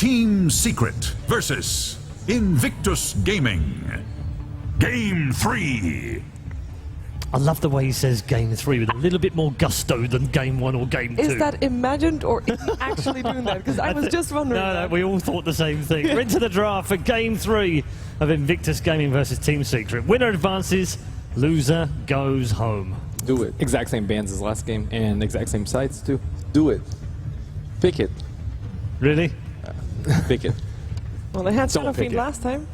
Team Secret versus Invictus Gaming. Game 3. I love the way he says Game 3 with a little bit more gusto than Game 1 or Game 2. Is that imagined or is he actually doing that? Because I was just wondering. No, we all thought the same thing. We're into the draft for Game 3 of Invictus Gaming versus Team Secret. Winner advances, loser goes home. Do it. Exact same bands as last game and exact same sites too. Do it. Pick it. Really? Pick it. Well, they had Don't Shadow pick Fiend it. last time.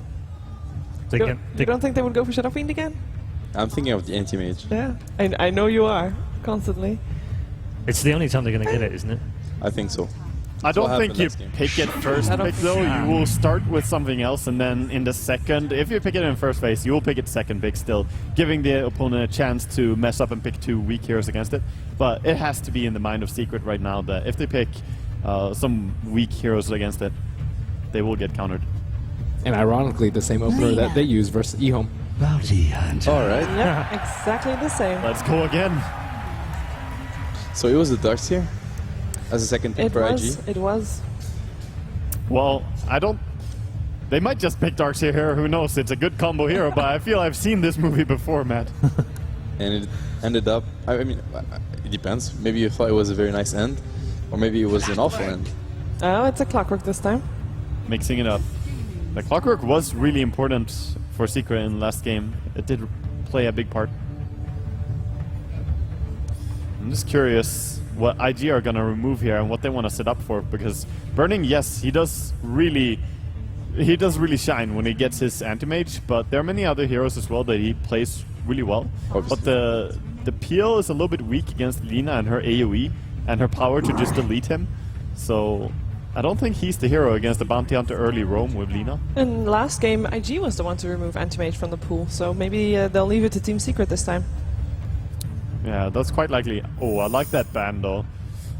They You don't think they would go for Shadow Fiend again? I'm thinking of the anti-mage. Yeah. I know you are, constantly. It's the only time they're going to get it, isn't it? I think so. I don't What think you happened last game? pick it first I don't pick think though. so. You will start with something else, and then in the second, if you pick it in first phase, you will pick it second pick still, giving the opponent a chance to mess up and pick 2 weak heroes against it. But it has to be in the mind of Secret right now that if they pick some weak heroes against it, they will get countered. And ironically, the same opener that they use versus eHome. Bounty Hunter. All right. Yep, exactly the same. Let's go again. So it was the Darks here as a second pick for IG. It was. Well, I don't... They might just pick Darkseer, who knows? It's a good combo hero, but I feel I've seen this movie before, Matt. And it ended up. I mean, it depends. Maybe you thought it was a very nice end, or maybe it was an awful end. Oh, it's a clockwork this time. Mixing it up. The Clockwork was really important for Secret in the last game. It did play a big part. I'm just curious what IG are going to remove here and what they want to set up for, because Burning, yes, he does really shine when he gets his anti-mage, but there are many other heroes as well that he plays really well. Obviously. But the peel is a little bit weak against Lina and her AoE and her power to just delete him. So I don't think he's the hero against the Bounty Hunter early roam with Lina. In last game, IG was the one to remove anti-mage from the pool, so maybe they'll leave it to Team Secret this time. Yeah, that's quite likely. Oh, I like that ban though.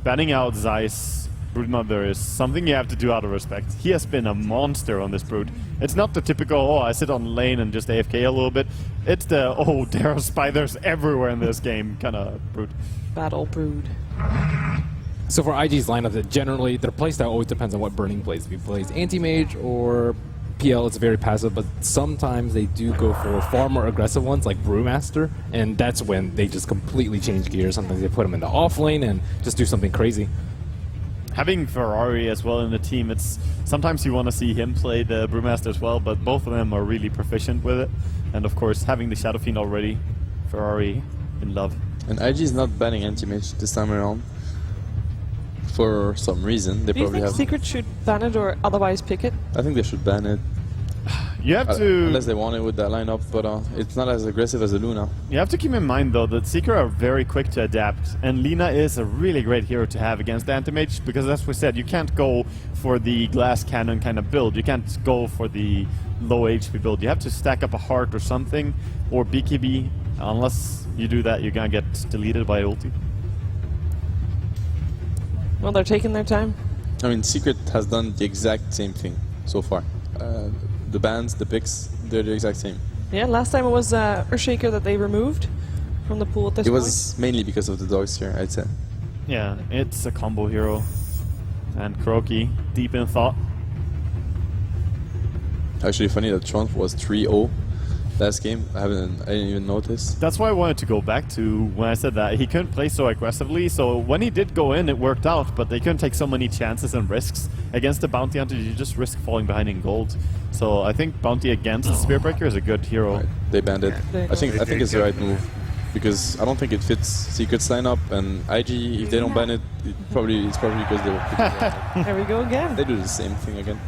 Banning out Zeiss Broodmother is something you have to do out of respect. He has been a monster on this Brood. It's not the typical, oh, I sit on lane and just AFK a little bit. It's the, oh, there are spiders everywhere in this game kind of Brood. Battle Brood. So for IG's lineup, generally their playstyle always depends on what Burning plays. If he plays anti-mage or PL, it's very passive, but sometimes they do go for far more aggressive ones like Brewmaster, and that's when they just completely change gears. Sometimes they put him in the off lane and just do something crazy. Having Ferrari as well in the team, it's sometimes you want to see him play the Brewmaster as well, but both of them are really proficient with it. And of course, having the Shadow Fiend already, Ferrari in love. And IG is not banning anti-mage this time around. For some reason, they Do you probably think have. Secret should ban it or otherwise pick it? I think they should ban it. You have to Unless they want it with that lineup, but it's not as aggressive as a Luna. You have to keep in mind though that Secret are very quick to adapt, and Lina is a really great hero to have against the anti-mage, because as we said, you can't go for the glass cannon kind of build. You can't go for the low HP build. You have to stack up a heart or something, or BKB. Unless you do that, you're gonna get deleted by ulti. Well, they're taking their time. I mean, Secret has done the exact same thing so far. The bans, the picks, they're the exact same. Yeah, last time it was Earthshaker that they removed from the pool at this It point. was mainly because of the dogs here, I'd say. Yeah, it's a combo hero. And Kuroki, deep in thought. Actually, funny that Trump was 3-0 last game. I didn't even notice. That's why I wanted to go back to when I said that he couldn't play so aggressively, so when he did go in, it worked out, but they couldn't take so many chances and risks. Against the Bounty Hunter, you just risk falling behind in gold. So I think Bounty against Spearbreaker is a good hero. Right, they banned it. Yeah, I think it's the right move. Because I don't think it fits Secret's lineup, and IG, if they don't ban it, it's probably because they were There we go again. They do the same thing again.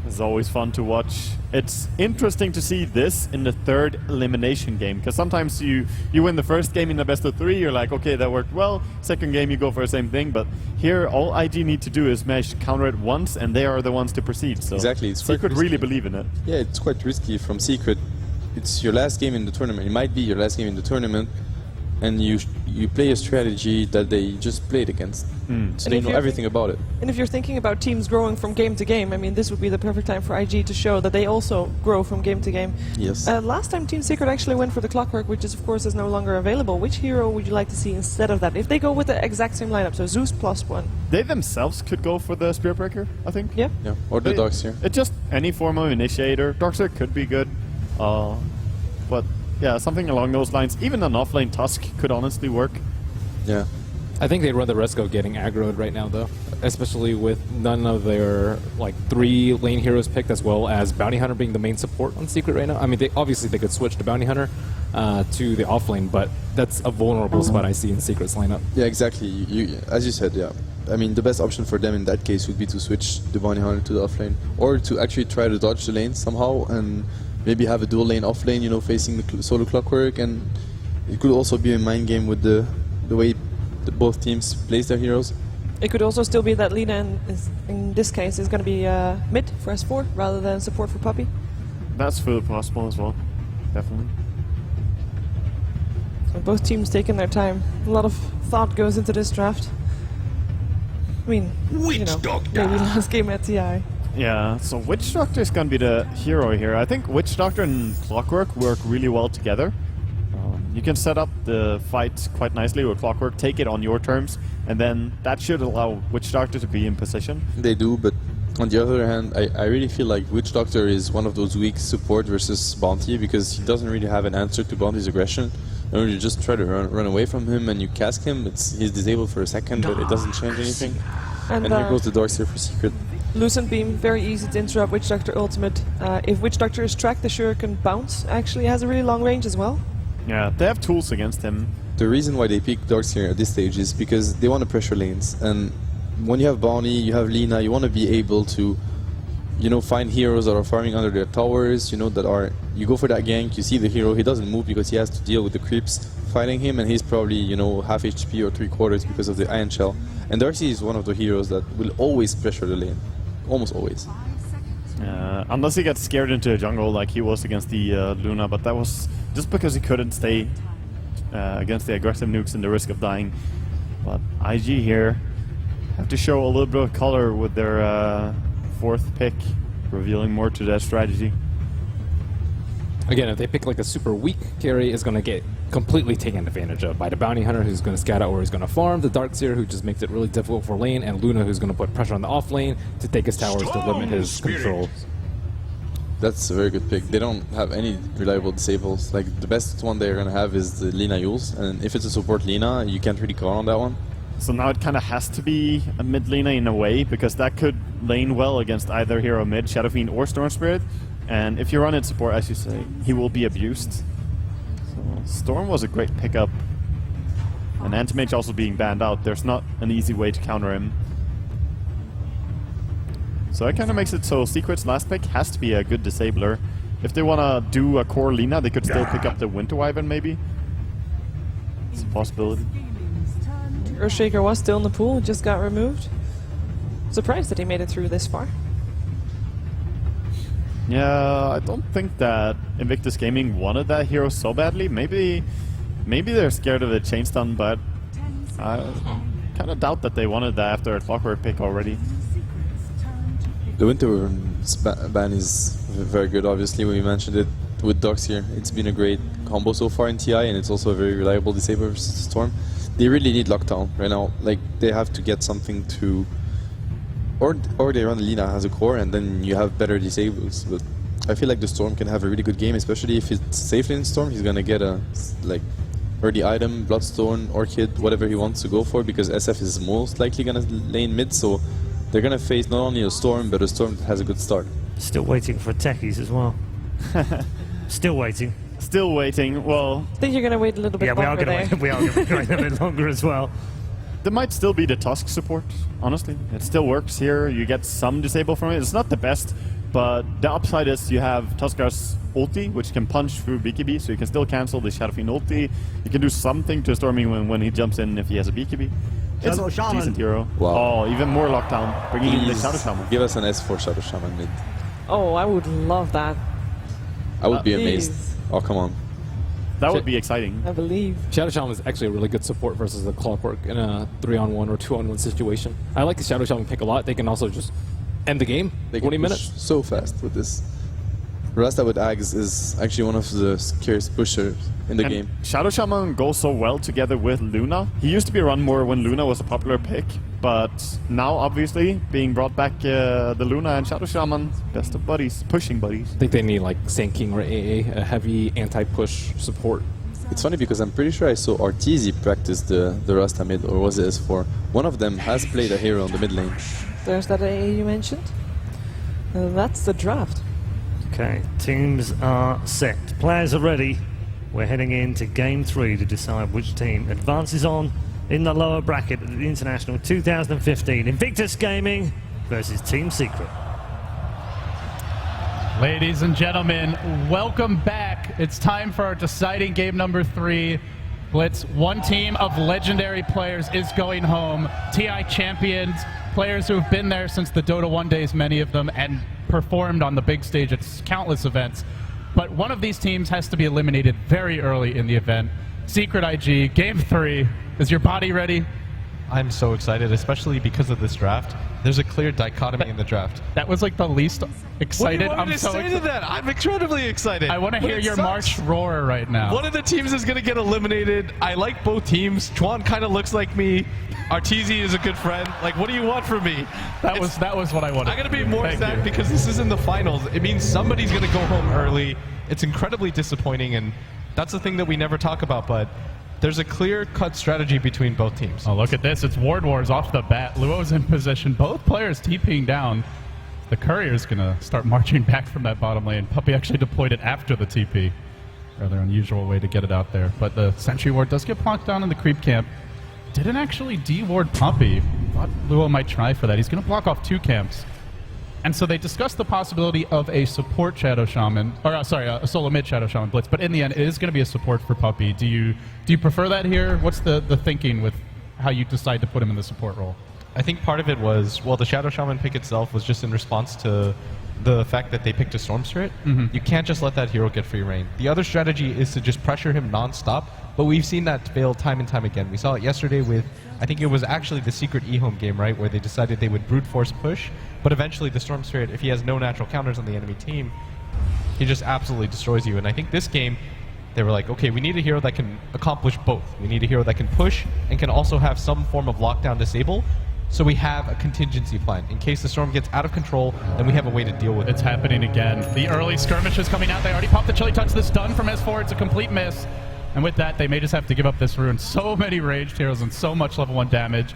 It's always fun to watch. It's interesting to see this in the third elimination game, because sometimes you win the first game in the best of 3, you're like, okay, that worked well. Second game, you go for the same thing, but here all IG need to do is manage to counter it once, and they are the ones to proceed. So Exactly, it's quite Secret risky. really believe in it. Yeah, it's quite risky from Secret. It's your last game in the tournament. It might be your last game in the tournament, and you play a strategy that they just played against. So And they if know you're everything about it. And if you're thinking about teams growing from game to game, I mean, this would be the perfect time for IG to show that they also grow from game to game. Yes. Last time Team Secret actually went for the Clockwork, which is, of course, is no longer available. Which hero would you like to see instead of that? If they go with the exact same lineup, so Zeus +1. They themselves could go for the Spirit Breaker, I think. Yeah. Yeah. Or the dogs here. It's just any form of initiator. Darkseer could be good. But yeah, something along those lines. Even an offlane Tusk could honestly work. Yeah. I think they'd run the risk of getting aggroed right now, though, especially with none of their like 3 lane heroes picked, as well as Bounty Hunter being the main support on Secret right now. I mean, obviously they could switch to Bounty Hunter to the offlane, but that's a vulnerable spot I see in Secret's lineup. Yeah, exactly. As you said, yeah. I mean, the best option for them in that case would be to switch the Bounty Hunter to the offlane, or to actually try to dodge the lane somehow and maybe have a dual lane offlane, you know, facing the solo Clockwork, and it could also be a mind game with the way both teams place their heroes. It could also still be that Lina, in this case, is going to be mid for S4 rather than support for Puppey. That's fully possible as well. Definitely. So both teams taking their time. A lot of thought goes into this draft. I mean, you know, maybe last game at TI. Yeah, so Witch Doctor is going to be the hero here. I think Witch Doctor and Clockwork work really well together. You can set up the fight quite nicely with Clockwork, take it on your terms, and then that should allow Witch Doctor to be in position. They do, but on the other hand, I really feel like Witch Doctor is one of those weak support versus Bounty, because he doesn't really have an answer to Bounty's aggression. And when you just try to run away from him and you cast him, he's disabled for a second, but it doesn't change anything. And here goes the Darkseer for Secret. Lucent Beam, very easy to interrupt Witch Doctor ultimate. If Witch Doctor is tracked, the Shuriken Bounce actually has a really long range as well. Yeah, they have tools against him. The reason why they pick Darkseer at this stage is because they want to pressure lanes, and when you have Bounty, you have Lina, you want to be able to, you know, find heroes that are farming under their towers, you know, you go for that gank, you see the hero, he doesn't move because he has to deal with the creeps fighting him, and he's probably, you know, half HP or 3/4 because of the Iron Shell. And Darcy is one of the heroes that will always pressure the lane, almost always. Unless he gets scared into a jungle like he was against the Luna, but that was just because he couldn't stay against the aggressive nukes and the risk of dying. But IG here have to show a little bit of color with their 4th pick, revealing more to their strategy. Again, if they pick like a super weak carry, is going to get completely taken advantage of by the Bounty Hunter, who's going to scout out where he's going to farm, the Darkseer, who just makes it really difficult for lane, and Luna, who's going to put pressure on the off lane to take his towers to limit his control. That's a very good pick. They don't have any reliable disables. Like, the best one they're going to have is the Lina Yules, and if it's a support Lina, you can't really count on that one. So now it kind of has to be a mid Lina in a way, because that could lane well against either hero mid, Shadow Fiend or Storm Spirit. And if you run it support, as you say, he will be abused. So Storm was a great pickup. And Anti-Mage also being banned out, there's not an easy way to counter him. So it kind of makes it so Secret's last pick has to be a good disabler. If they want to do a core Lina, they could still pick up the Winter Wyvern maybe. It's a possibility. Earthshaker was still in the pool, just got removed. Surprised that he made it through this far. Yeah, I don't think that Invictus Gaming wanted that hero so badly. Maybe they're scared of the chain stun, but I kind of doubt that they wanted that after a Clockwork pick already. The Winter ban is very good, obviously. We mentioned it with Darkseer. It's been a great combo so far in TI, and it's also a very reliable disabler versus Storm. They really need Lockdown right now. Like, they have to get something to... Or they run Lina as a core, and then you have better disables. But I feel like the Storm can have a really good game, especially if it's safely in Storm. He's gonna get a early item, Bloodstone, Orchid, whatever he wants to go for, because SF is most likely gonna lane mid, so they're gonna face not only a Storm, but a Storm that has a good start. Still waiting for techies as well. Still waiting. Still waiting. Well, I think you're going to wait a little bit Yeah, we are longer going there. to wait. We are going to wait a bit longer as well. there might still be the Tusk support, honestly. It still works here. You get some disable from it. It's not the best, but the upside is you have Tuskar's ulti, which can punch through BKB, so you can still cancel the Shadow Fiend ulti. You can do something to Stormy when he jumps in if he has a BKB. It's Shadow a Shaman. decent hero. Wow. Oh, even more lockdown, bringing in the Please Shadow Shaman. give us an S for Shadow Shaman mid. Oh, I would love that. I would be amazed. Please. Oh, come on. That would be exciting. I believe. Shadow Shaman is actually a really good support versus the Clockwork in a 3-on-1 or 2-on-1 situation. I like the Shadow Shaman pick a lot. They can also just end the game. They 20 can push minutes. so fast with this. Rasta with Ags is actually one of the scariest pushers in the And game. Shadow Shaman goes so well together with Luna. He used to be run more when Luna was a popular pick, but now obviously being brought back the Luna and Shadow Shaman, best of buddies, pushing buddies. I think they need like Sand King or AA, a heavy anti-push support. It's funny because I'm pretty sure I saw Arteezy practice the Rasta mid, or was it S4? One of them has played a hero on the mid lane. There's that AA you mentioned. That's the draft. Okay, teams are set. Players are ready. We're heading into Game 3 to decide which team advances on in the lower bracket at the International 2015. Invictus Gaming versus Team Secret. Ladies and gentlemen, welcome back. It's time for our deciding game number 3. Blitz, one team of legendary players is going home. TI champions, players who have been there since the Dota 1 days, many of them, and performed on the big stage at countless events. But one of these teams has to be eliminated very early in the event. Secret IG, game 3. Is your body ready? I'm so excited, especially because of this draft. There's a clear dichotomy in the draft. That was like the least excited. What do you want me to say to that? I'm incredibly excited. I want to But hear it your sucks. March roar right now. One of the teams is going to get eliminated. I like both teams. Chuan kind of looks like me. Arteezy is a good friend. Like, what do you want from me? That was what I wanted. I'm going to be more Thank sad you. because this is in the finals. It means somebody's going to go home early. It's incredibly disappointing, and that's the thing that we never talk about, but there's a clear-cut strategy between both teams. Oh, look at this. It's Ward Wars off the bat. Luo's in position. Both players TPing down. The Courier's going to start marching back from that bottom lane. Puppy actually deployed it after the TP. Rather unusual way to get it out there. But the Sentry Ward does get plonked down in the creep camp. Didn't actually de-ward Puppy. Thought Luo might try for that. He's going to block off 2 camps. And so they discussed the possibility of a support Shadow Shaman, or a solo mid Shadow Shaman Blitz, but in the end it is going to be a support for Puppy. Do you prefer that here? What's the thinking with how you decide to put him in the support role? I think part of it was, well, the Shadow Shaman pick itself was just in response to the fact that they picked a Storm Spirit. You can't just let that hero get free reign. The other strategy is to just pressure him non-stop, but we've seen that fail time and time again. We saw it yesterday with, I think it was actually the Secret eHome game, right, where they decided they would brute force push, but eventually the Storm Spirit, if he has no natural counters on the enemy team, he just absolutely destroys you. And I think this game, they were like, okay, we need a hero that can accomplish both. We need a hero that can push and can also have some form of lockdown disable. So we have a contingency plan. In case the storm gets out of control, then we have a way to deal with it. It's happening again. The early skirmish is coming out. They already popped the Chilly Touch. The stun from S4. It's a complete miss. And with that, they may just have to give up this rune. So many ranged heroes and so much level 1 damage.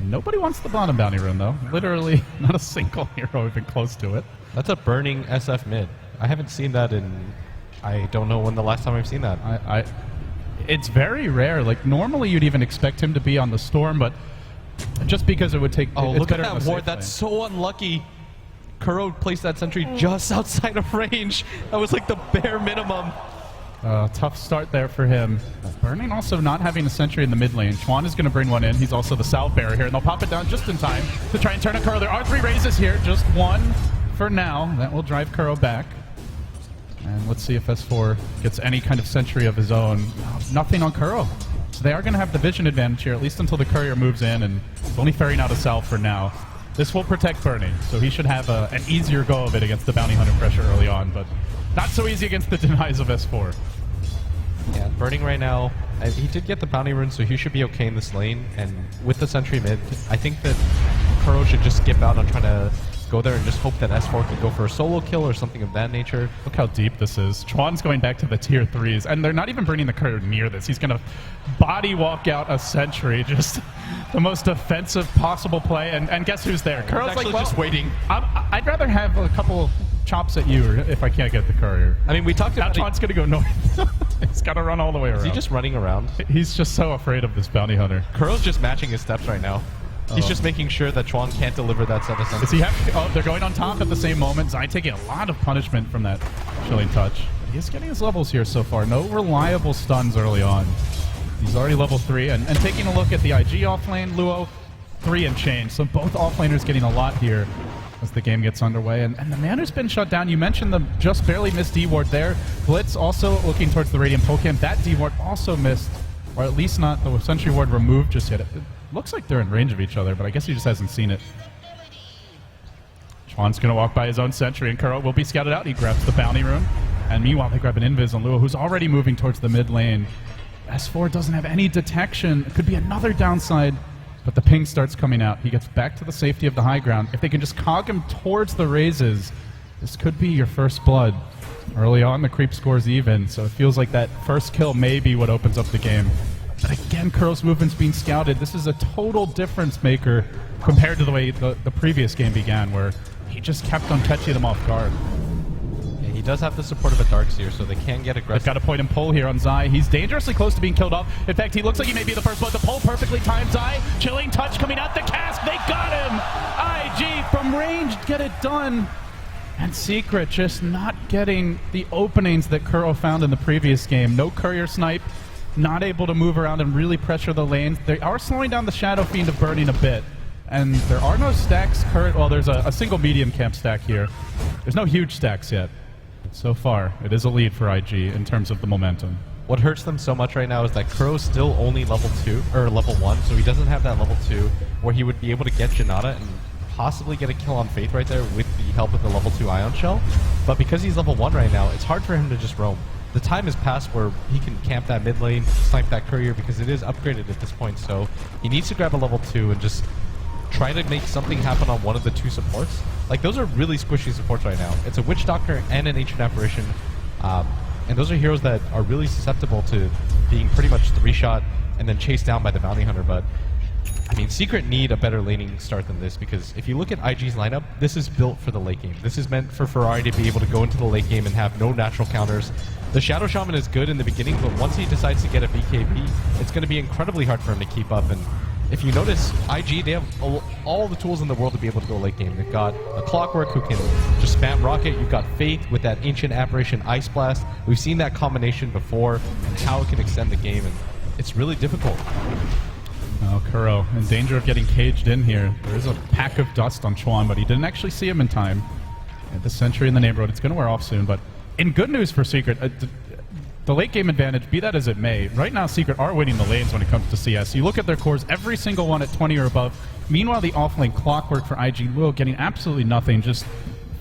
Nobody wants the bottom bounty rune, though. Literally, not a single hero even close to it. That's a burning SF mid. I haven't seen that in... I don't know when the last time I've seen that. It's very rare. Like, normally you'd even expect him to be on the storm, but just because it would take... Oh, it's look at better in that the ward. safe That's lane. so unlucky. Kuro placed that sentry just outside of range. That was like the bare minimum. Tough start there for him. Burning also not having a sentry in the mid lane. Chuan is going to bring one in. He's also the South Bearer here, and they'll pop it down just in time to try and turn a Kuro. There are 3 raises here, just 1 for now. That will drive Kuro back. And let's see if S4 gets any kind of sentry of his own. Nothing on Kuro. So they are going to have the vision advantage here, at least until the Courier moves in, and it's only ferrying out a South for now. This will protect Burning, so he should have an easier go of it against the Bounty Hunter pressure early on, but not so easy against the denies of S4. Yeah, Burning right now, he did get the bounty rune, so he should be okay in this lane. And with the sentry mid, I think that Kuro should just skip out on trying to go there and just hope that S4 can go for a solo kill or something of that nature. Look how deep this is. Chuan's going back to the tier 3s, and they're not even bringing the Courier near this. He's going to body walk out a sentry, just the most offensive possible play. And guess who's there? Kuro's actually like, well, just waiting. I'd rather have a couple chops at you if I can't get the Courier. I mean, we talked Now about Chuan's going to go north. He's got to run all the way around. Is he just running around? He's just so afraid of this bounty hunter. Kuro's just matching his steps right now. He's just making sure that Chuan can't deliver that set of Does sentries. he have? Oh, they're going on top at the same moment. Zai taking a lot of punishment from that Chilling Touch. But he's getting his levels here so far. No reliable stuns early on. He's already level 3. And taking a look at the IG offlane, Luo, 3 and change. So both offlaners getting a lot here. as the game gets underway. And the Manor's been shut down. You mentioned the just barely missed D-ward there. Blitz also looking towards the Radiant Pokémon. That D-ward also missed, or at least not the Sentry Ward removed just yet. It looks like they're in range of each other, but I guess he just hasn't seen it. Chuan's going to walk by his own Sentry, and Kuro will be scouted out. He grabs the Bounty Rune. And meanwhile, they grab an Invis on Luo, who's already moving towards the mid lane. S4 doesn't have any detection. It could be another downside. But the ping starts coming out. He gets back to the safety of the high ground. If they can just cog him towards the raises, this could be your first blood. Early on, the creep score's even, so it feels like that first kill may be what opens up the game. But again, Kuro's movement's being scouted. This is a total difference maker compared to the way the previous game began, where he just kept on catching them off guard. Yeah, he does have the support of a Darkseer, so they can get aggressive. They've got a point and pull here on Zai. He's dangerously close to being killed off. In fact, he looks like he may be the first one to pull perfectly timed Zai. Chilling touch coming out the cask. They got him! IG from range, get it done. And Secret just not getting the openings that Kuro found in the previous game. No courier snipe, not able to move around and really pressure the lanes. They are slowing down the Shadow Fiend of Burning a bit. And there are no stacks current. Well, there's a single medium camp stack here. There's no huge stacks yet. So far, it is a lead for IG in terms of the momentum. What hurts them so much right now is that Kuro's still only level 2, or level 1, so he doesn't have that level 2 where he would be able to get Janata and possibly get a kill on Faith right there with the help of the level 2 Ion Shell. But because he's level 1 right now, it's hard for him to just roam. The time has passed where he can camp that mid lane, snipe that courier, because it is upgraded at this point, so he needs to grab a level 2 and just try to make something happen on one of the two supports. Like, those are really squishy supports right now. It's a Witch Doctor and an Ancient Apparition, and those are heroes that are really susceptible to being pretty much 3-shot and then chased down by the Bounty Hunter. But I mean, Secret need a better laning start than this, because if you look at IG's lineup, this is built for the late game. This is meant for Ferrari to be able to go into the late game and have no natural counters. The Shadow Shaman is good in the beginning, but once he decides to get a BKB, it's going to be incredibly hard for him to keep up. And if you notice, IG, they have all the tools in the world to be able to go late game. They've got a Clockwork who can just spam Rocket. You've got Faith with that Ancient Apparition Ice Blast. We've seen that combination before and how it can extend the game, and it's really difficult. Oh, Kuro in danger of getting caged in here. There is a pack of dust on Chuan, but he didn't actually see him in time. And the sentry in the neighborhood, it's going to wear off soon, but in good news for Secret, the late game advantage, be that as it may, right now Secret are winning the lanes when it comes to CS. You look at their cores, every single one at 20 or above. Meanwhile, the offlane Clockwork for IG Luo getting absolutely nothing, just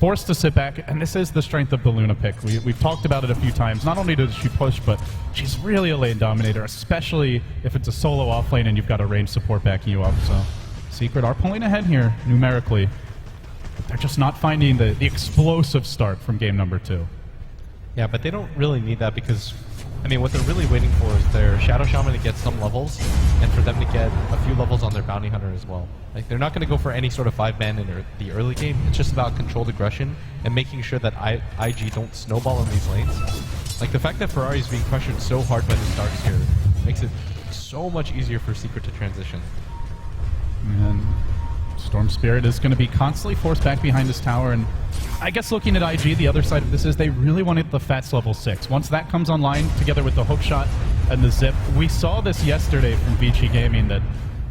forced to sit back, and this is the strength of the Luna pick. We've talked about it a few times. Not only does she push, but she's really a lane dominator, especially if it's a solo offlane and you've got a range support backing you up. So Secret are pulling ahead here numerically, but they're just not finding the explosive start from game number 2. Yeah, but they don't really need that, because, I mean, what they're really waiting for is their Shadow Shaman to get some levels, and for them to get a few levels on their Bounty Hunter as well. Like, they're not going to go for any sort of 5-man in the early game. It's just about controlled aggression and making sure that IG don't snowball in these lanes. Like, the fact that Ferrari is being pressured so hard by this Darks here makes it so much easier for Secret to transition. And Storm Spirit is going to be constantly forced back behind this tower, and I guess looking at IG, the other side of this is they really wanted the Fats level 6. Once that comes online, together with the hook shot and the zip, we saw this yesterday from Vici Gaming, that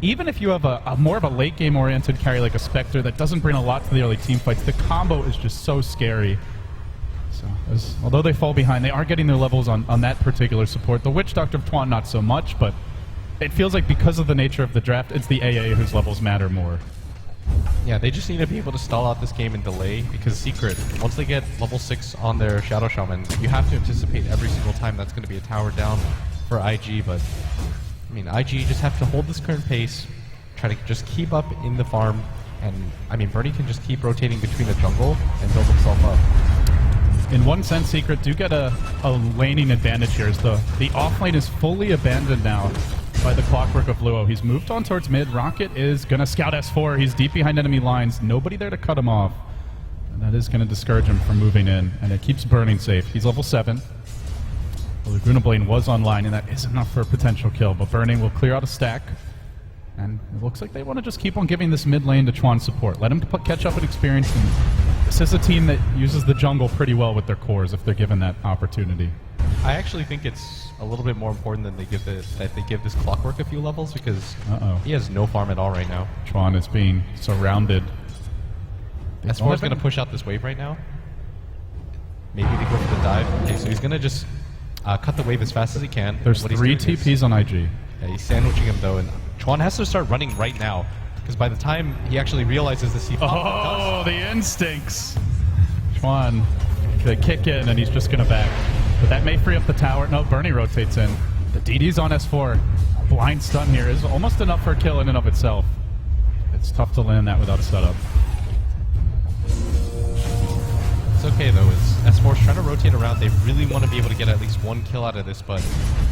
even if you have a more of a late game oriented carry like a Spectre that doesn't bring a lot to the early team fights, the combo is just so scary. So although they fall behind, they are getting their levels on that particular support. The Witch Doctor of Tuan not so much, but it feels like because of the nature of the draft, it's the AA whose levels matter more. Yeah, they just need to be able to stall out this game and delay, because Secret, once they get level 6 on their Shadow Shaman, you have to anticipate every single time that's going to be a tower down for IG. But I mean, IG just have to hold this current pace, try to just keep up in the farm, and I mean, Bernie can just keep rotating between the jungle and build himself up. In one sense, Secret do get a laning advantage here, as the offlane is fully abandoned now by the Clockwork of Luo. He's moved on towards mid. Rocket is going to scout S4. He's deep behind enemy lines. Nobody there to cut him off. And that is going to discourage him from moving in. And it keeps Burning safe. He's level 7. The Laguna Blade was online, and that is enough for a potential kill. But Burning will clear out a stack. And it looks like they want to just keep on giving this mid lane to Chuan support. Let him catch up in experience. And this is a team that uses the jungle pretty well with their cores if they're given that opportunity. I actually think it's a little bit more important than that they give this Clockwork a few levels, because he has no farm at all right now. Chuan is being surrounded. S4 is going to push out this wave right now. Maybe they go for the dive. Okay, so he's going to just cut the wave as fast as he can. There's 3 TPs on IG. Yeah, he's sandwiching him though, and Chuan has to start running right now, because by the time he actually realizes the C5... Oh, the instincts! Chuan, they kick in and he's just going to back. But that may free up the tower. No, Bernie rotates in. The DD's on S4. A blind stun here is almost enough for a kill in and of itself. It's tough to land that without a setup. It's okay though, as S4's trying to rotate around. They really want to be able to get at least 1 kill out of this, but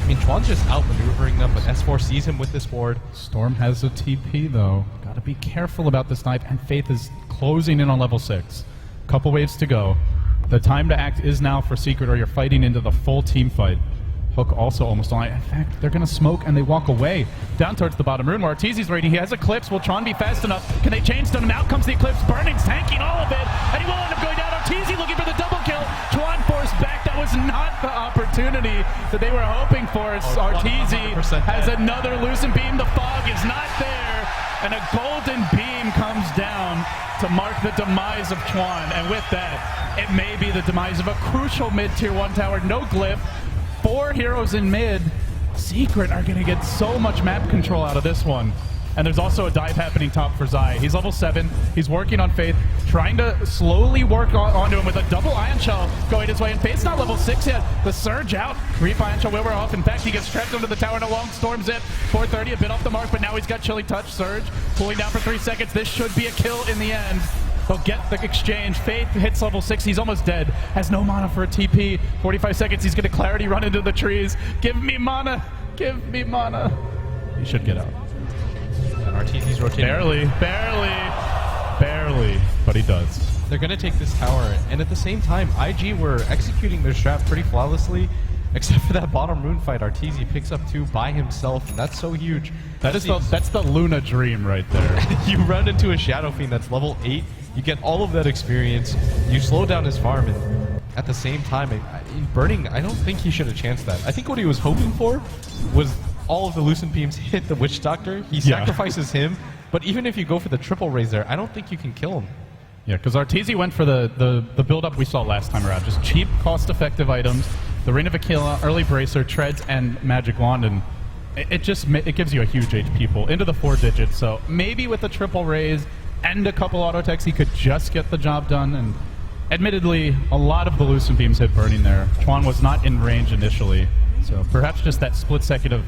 I mean, Chuan's just outmaneuvering them, but S4 sees him with this ward. Storm has a TP though. Gotta be careful about this dive, and Faith is closing in on level 6. Couple waves to go. The time to act is now for Secret, or you're fighting into the full team fight. Hook also almost on. In fact, they're going to smoke and they walk away down towards the bottom rune where Arteezy's raiding. He has Eclipse. Will Chuan be fast enough? Can they change them? Out comes the Eclipse. Burning's tanking all of it, and he will end up going down. Arteezy looking for the double kill. Chuan forced back. That was not the opportunity that they were hoping for. Arteezy has another Lucent Beam. The fog is not there, and a golden beam comes down to mark the demise of Chuan. And with that, it may be the demise of a crucial mid-tier 1 tower. No glyph. 4 heroes in mid. Secret are going to get so much map control out of this one. And there's also a dive happening top for Zai. He's level 7. He's working on Faith, trying to slowly work onto him with a double Ion Shell going his way. And Faith's not level 6 yet. The Surge out. Creep Ion Shell will wear off. In fact, he gets trapped under the tower in a long Storm Zip. 430, a bit off the mark, but now he's got Chilly Touch. Surge pulling down for 3 seconds. This should be a kill in the end. They'll get the exchange. Faith hits level 6. He's almost dead. Has no mana for a TP. 45 seconds. He's going to Clarity run into the trees. Give me mana. Give me mana. He should get out. And Arteezy's rotating. Barely. But he does. They're going to take this tower, and at the same time, IG were executing their strat pretty flawlessly, except for that bottom rune fight. Arteezy picks up 2 by himself, and that's so huge. That's the Luna dream right there. You run into a Shadow Fiend that's level 8, you get all of that experience, you slow down his farm, and at the same time, Burning, I don't think he should have chanced that. I think what he was hoping for was all of the Lucent Beams hit the Witch Doctor. He sacrifices him, but even if you go for the triple raise there, I don't think you can kill him. Yeah, because Arteezy went for the build-up we saw last time around. Just cheap, cost-effective items. The Ring of Aquila, Early Bracer, Treads, and Magic Wand, and it gives you a huge HP pool into the 4 digits. So maybe with a triple raise and a couple auto techs, he could just get the job done. And admittedly, a lot of the Lucent Beams hit Burning there. Chuan was not in range initially, so perhaps just that split second of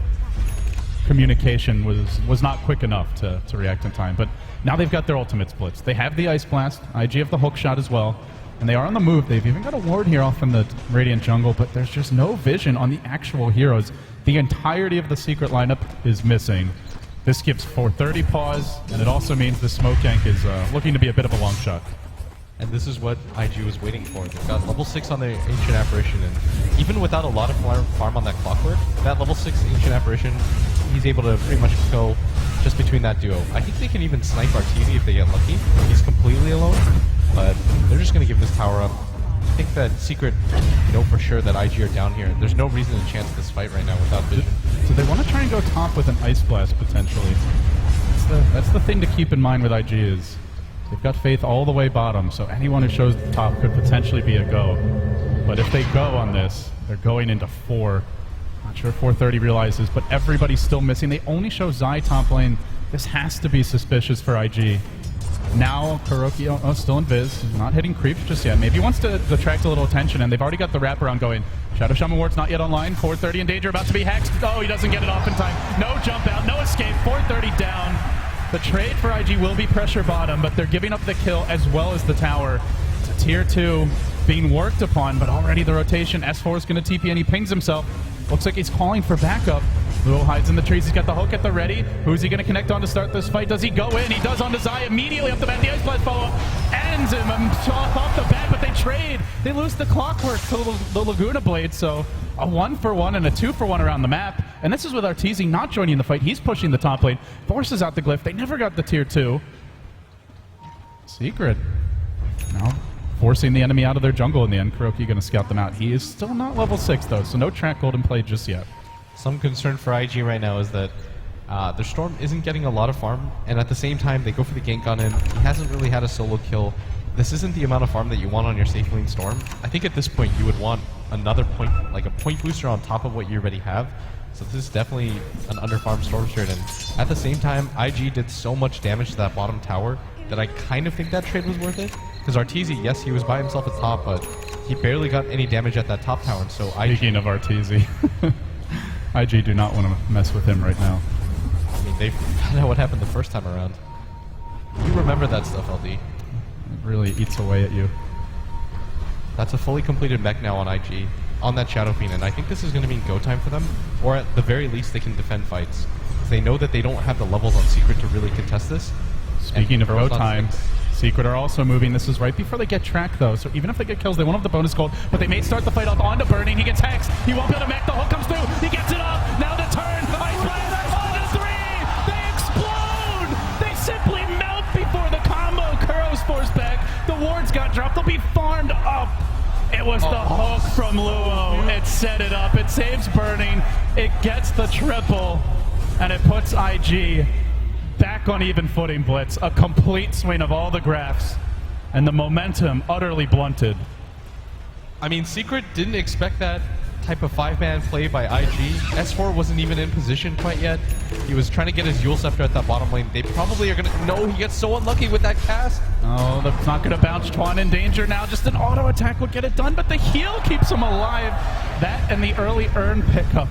communication was not quick enough to react in time. But now they've got their ultimate splits. They have the Ice Blast, IG have the hook shot as well, and they are on the move. They've even got a ward here off in the Radiant jungle, but there's just no vision on the actual heroes. The entirety of the Secret lineup is missing. This gives 430 pause, and it also means the smoke gank is looking to be a bit of a long shot. And this is what IG was waiting for. They've got level 6 on their Ancient Apparition, and even without a lot of farm on that Clockwork, that level 6 Ancient Apparition, he's able to pretty much kill just between that duo. I think they can even snipe Arteezy if they get lucky. He's completely alone, but they're just going to give this tower up. I think that Secret know for sure that IG are down here. There's no reason to chance this fight right now without vision. So they want to try and go top with an Ice Blast, potentially. That's the thing to keep in mind with IG is they've got Faith all the way bottom, so anyone who shows the top could potentially be a go. But if they go on this, they're going into 4. Not sure 430 realizes, but everybody's still missing. They only show Zai top lane. This has to be suspicious for IG. Now Kuroki, still in Viz, not hitting creeps just yet. Maybe he wants to attract a little attention, and they've already got the wraparound going. Shadow Shaman Ward's not yet online. 430 in danger, about to be hacked. Oh, he doesn't get it off in time. No jump out, no escape. 430 down. The trade for IG will be pressure bottom, but they're giving up the kill as well as the tower. It's a tier 2 being worked upon, but already the rotation. S4 is going to TP, and he pings himself. Looks like he's calling for backup. Luo hides in the trees. He's got the hook at the ready. Who's he going to connect on to start this fight? Does he go in? He does on to Zai immediately off the bat. The Ice Blast follow-up ends him off the bat, but they trade. They lose the Clockwork to the Laguna Blade, so a 1-for-1 and a 2-for-1 around the map. And this is with Arteezy not joining the fight. He's pushing the top lane. Forces out the glyph. They never got the tier 2. Secret. Now forcing the enemy out of their jungle in the end. Kuroki going to scout them out. He is still not level 6 though, so no track golden play just yet. Some concern for IG right now is that Their Storm isn't getting a lot of farm, and at the same time, they go for the gank on him. He hasn't really had a solo kill. This isn't the amount of farm that you want on your safe lane Storm. I think at this point, you would want another point, like a point booster on top of what you already have. So this is definitely an underfarmed Storm Spirit, and at the same time, IG did so much damage to that bottom tower that I kind of think that trade was worth it. Because Arteezy, yes, he was by himself at top, but he barely got any damage at that top tower, and so IG... Speaking of Arteezy, IG do not want to mess with him right now. I mean, they found out what happened the first time around. You remember that stuff, LD. It really eats away at you. That's a fully completed mech now on IG, on that Shadow Fiend, and I think this is going to mean go time for them, or at the very least they can defend fights. They know that they don't have the levels on Secret to really contest this. Speaking of go time, Secret are also moving. This is right before they get tracked, though, so even if they get kills, they won't have the bonus gold, but they may start the fight up onto Burning. He gets hexed. He won't be able to mech. The hook comes through. He gets it up. Now the turn. Ice Blast on the 3. They explode. They simply melt before the combo. Kuro's forced back. The wards got dropped. They'll be farmed up. It was the hook from Luo. It set it up. It saves Burning. It gets the triple, and it puts IG back on even footing. Blitz, a complete swing of all the graphs, and the momentum utterly blunted. I mean, Secret didn't expect that type of 5-man play by IG. S4 wasn't even in position quite yet. He was trying to get his Yule Scepter at that bottom lane. They probably are going to... No, he gets so unlucky with that cast. Oh, that's not going to bounce. Tuan in danger now. Just an auto attack would get it done, but the heal keeps him alive. That and the early earn pickup.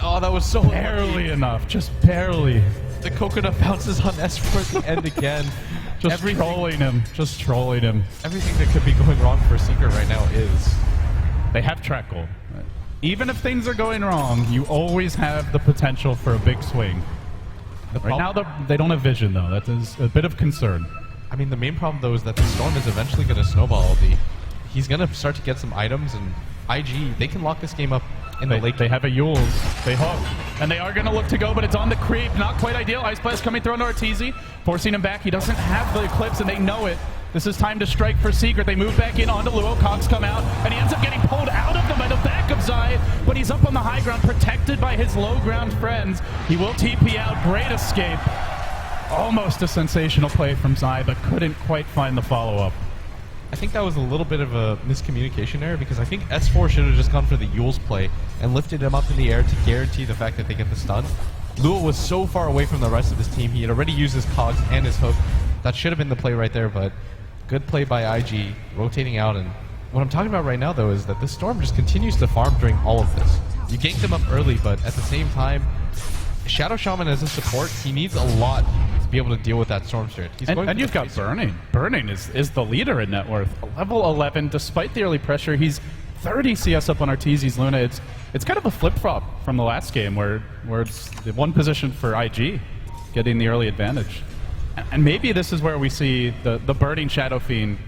Oh, that was so barely enough. Just barely. The coconut bounces on S4 at the end again. Just trolling him. Just trolling him. Everything that could be going wrong for Secret right now is... They have track gold. Even if things are going wrong, you always have the potential for a big swing. Right now, they don't have vision, though. That is a bit of concern. I mean, the main problem, though, is that the Storm is eventually going to snowball LD. He's going to start to get some items, and IG, they can lock this game up in the late game. They have a Yules. They hook. And they are going to look to go, but it's on the creep. Not quite ideal. Ice Blast coming through on Arteezy, forcing him back. He doesn't have the Eclipse, and they know it. This is time to strike for Secret. They move back in onto Luo. Cogs come out, and he ends up getting pulled out of them by the back of Zai, but he's up on the high ground, protected by his low ground friends. He will TP out. Great escape. Almost a sensational play from Zai, but couldn't quite find the follow-up. I think that was a little bit of a miscommunication error, because I think S4 should have just gone for the Yule's play and lifted him up in the air to guarantee the fact that they get the stun. Luo was so far away from the rest of his team. He had already used his Cogs and his hook. That should have been the play right there, but good play by IG, rotating out. And what I'm talking about right now, though, is that the Storm just continues to farm during all of this. You ganked him up early, but at the same time, Shadow Shaman as a support, he needs a lot to be able to deal with that Storm Spirit. And you've got Burning. Burning is the leader in net worth. Level 11, despite the early pressure, he's 30 CS up on Arteezy's Luna. It's kind of a flip-flop from the last game where it's the one position for IG getting the early advantage. And maybe this is where we see the Burning Shadow Fiend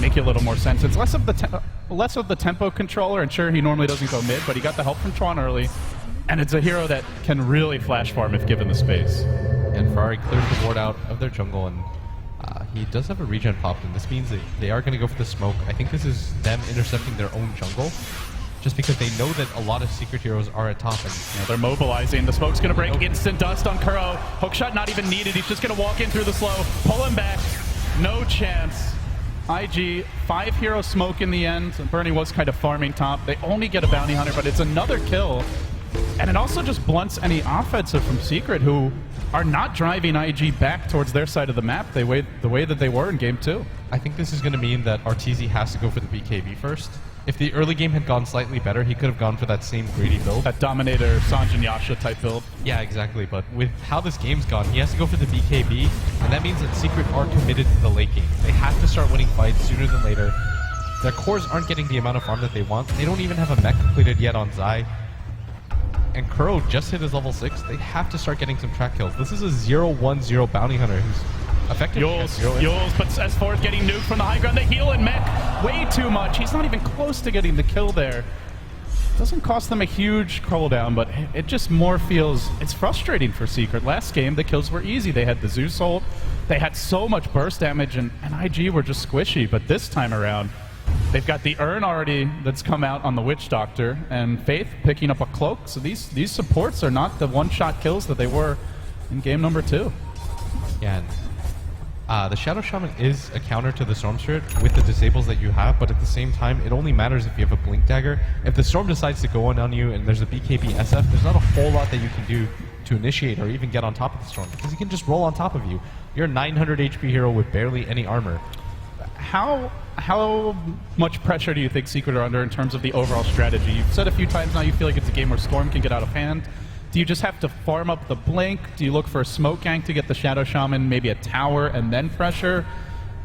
make a little more sense. It's less of the tempo controller, and sure, he normally doesn't go mid, but he got the help from Tron early, and it's a hero that can really flash farm if given the space. And Ferrari clears the board out of their jungle, and he does have a regen pop, and this means that they are going to go for the smoke. I think this is them intercepting their own jungle, just because they know that a lot of Secret heroes are at top. And they're mobilizing. The smoke's going to break. Instant dust on Kuro. Hookshot not even needed. He's just going to walk in through the slow, pull him back. No chance. IG, 5 hero smoke in the end. Bernie was kind of farming top. They only get a bounty hunter, but it's another kill. And it also just blunts any offensive from Secret, who are not driving IG back towards their side of the map the way that they were in Game 2. I think this is going to mean that Arteezy has to go for the BKB first. If the early game had gone slightly better, he could have gone for that same greedy build. That Dominator, Sanjin Yasha type build. Yeah, exactly. But with how this game's gone, he has to go for the BKB, and that means that Secret are committed to the late game. They have to start winning fights sooner than later. Their cores aren't getting the amount of farm that they want. They don't even have a mech completed yet on Zai. And Kuro just hit his level 6. They have to start getting some track kills. This is a 0-1-0 bounty hunter who's effective. Yules, but S4 is getting nuked from the high ground. They heal and mech way too much. He's not even close to getting the kill there. Doesn't cost them a huge cooldown, but it just more feels... It's frustrating for Secret. Last game, the kills were easy. They had the Zeus ult. They had so much burst damage, and IG were just squishy. But this time around, they've got the Urn already that's come out on the Witch Doctor, and Faith picking up a cloak. So these supports are not the one-shot kills that they were in game number 2. Yeah, and the Shadow Shaman is a counter to the Storm Spirit with the disables that you have, but at the same time, it only matters if you have a Blink Dagger. If the Storm decides to go on you and there's a BKB SF, there's not a whole lot that you can do to initiate or even get on top of the Storm, because he can just roll on top of you. You're a 900 HP hero with barely any armor. How much pressure do you think Secret are under in terms of the overall strategy? You've said a few times now you feel like it's a game where Storm can get out of hand. Do you just have to farm up the Blink? Do you look for a smoke gank to get the Shadow Shaman, maybe a tower, and then pressure?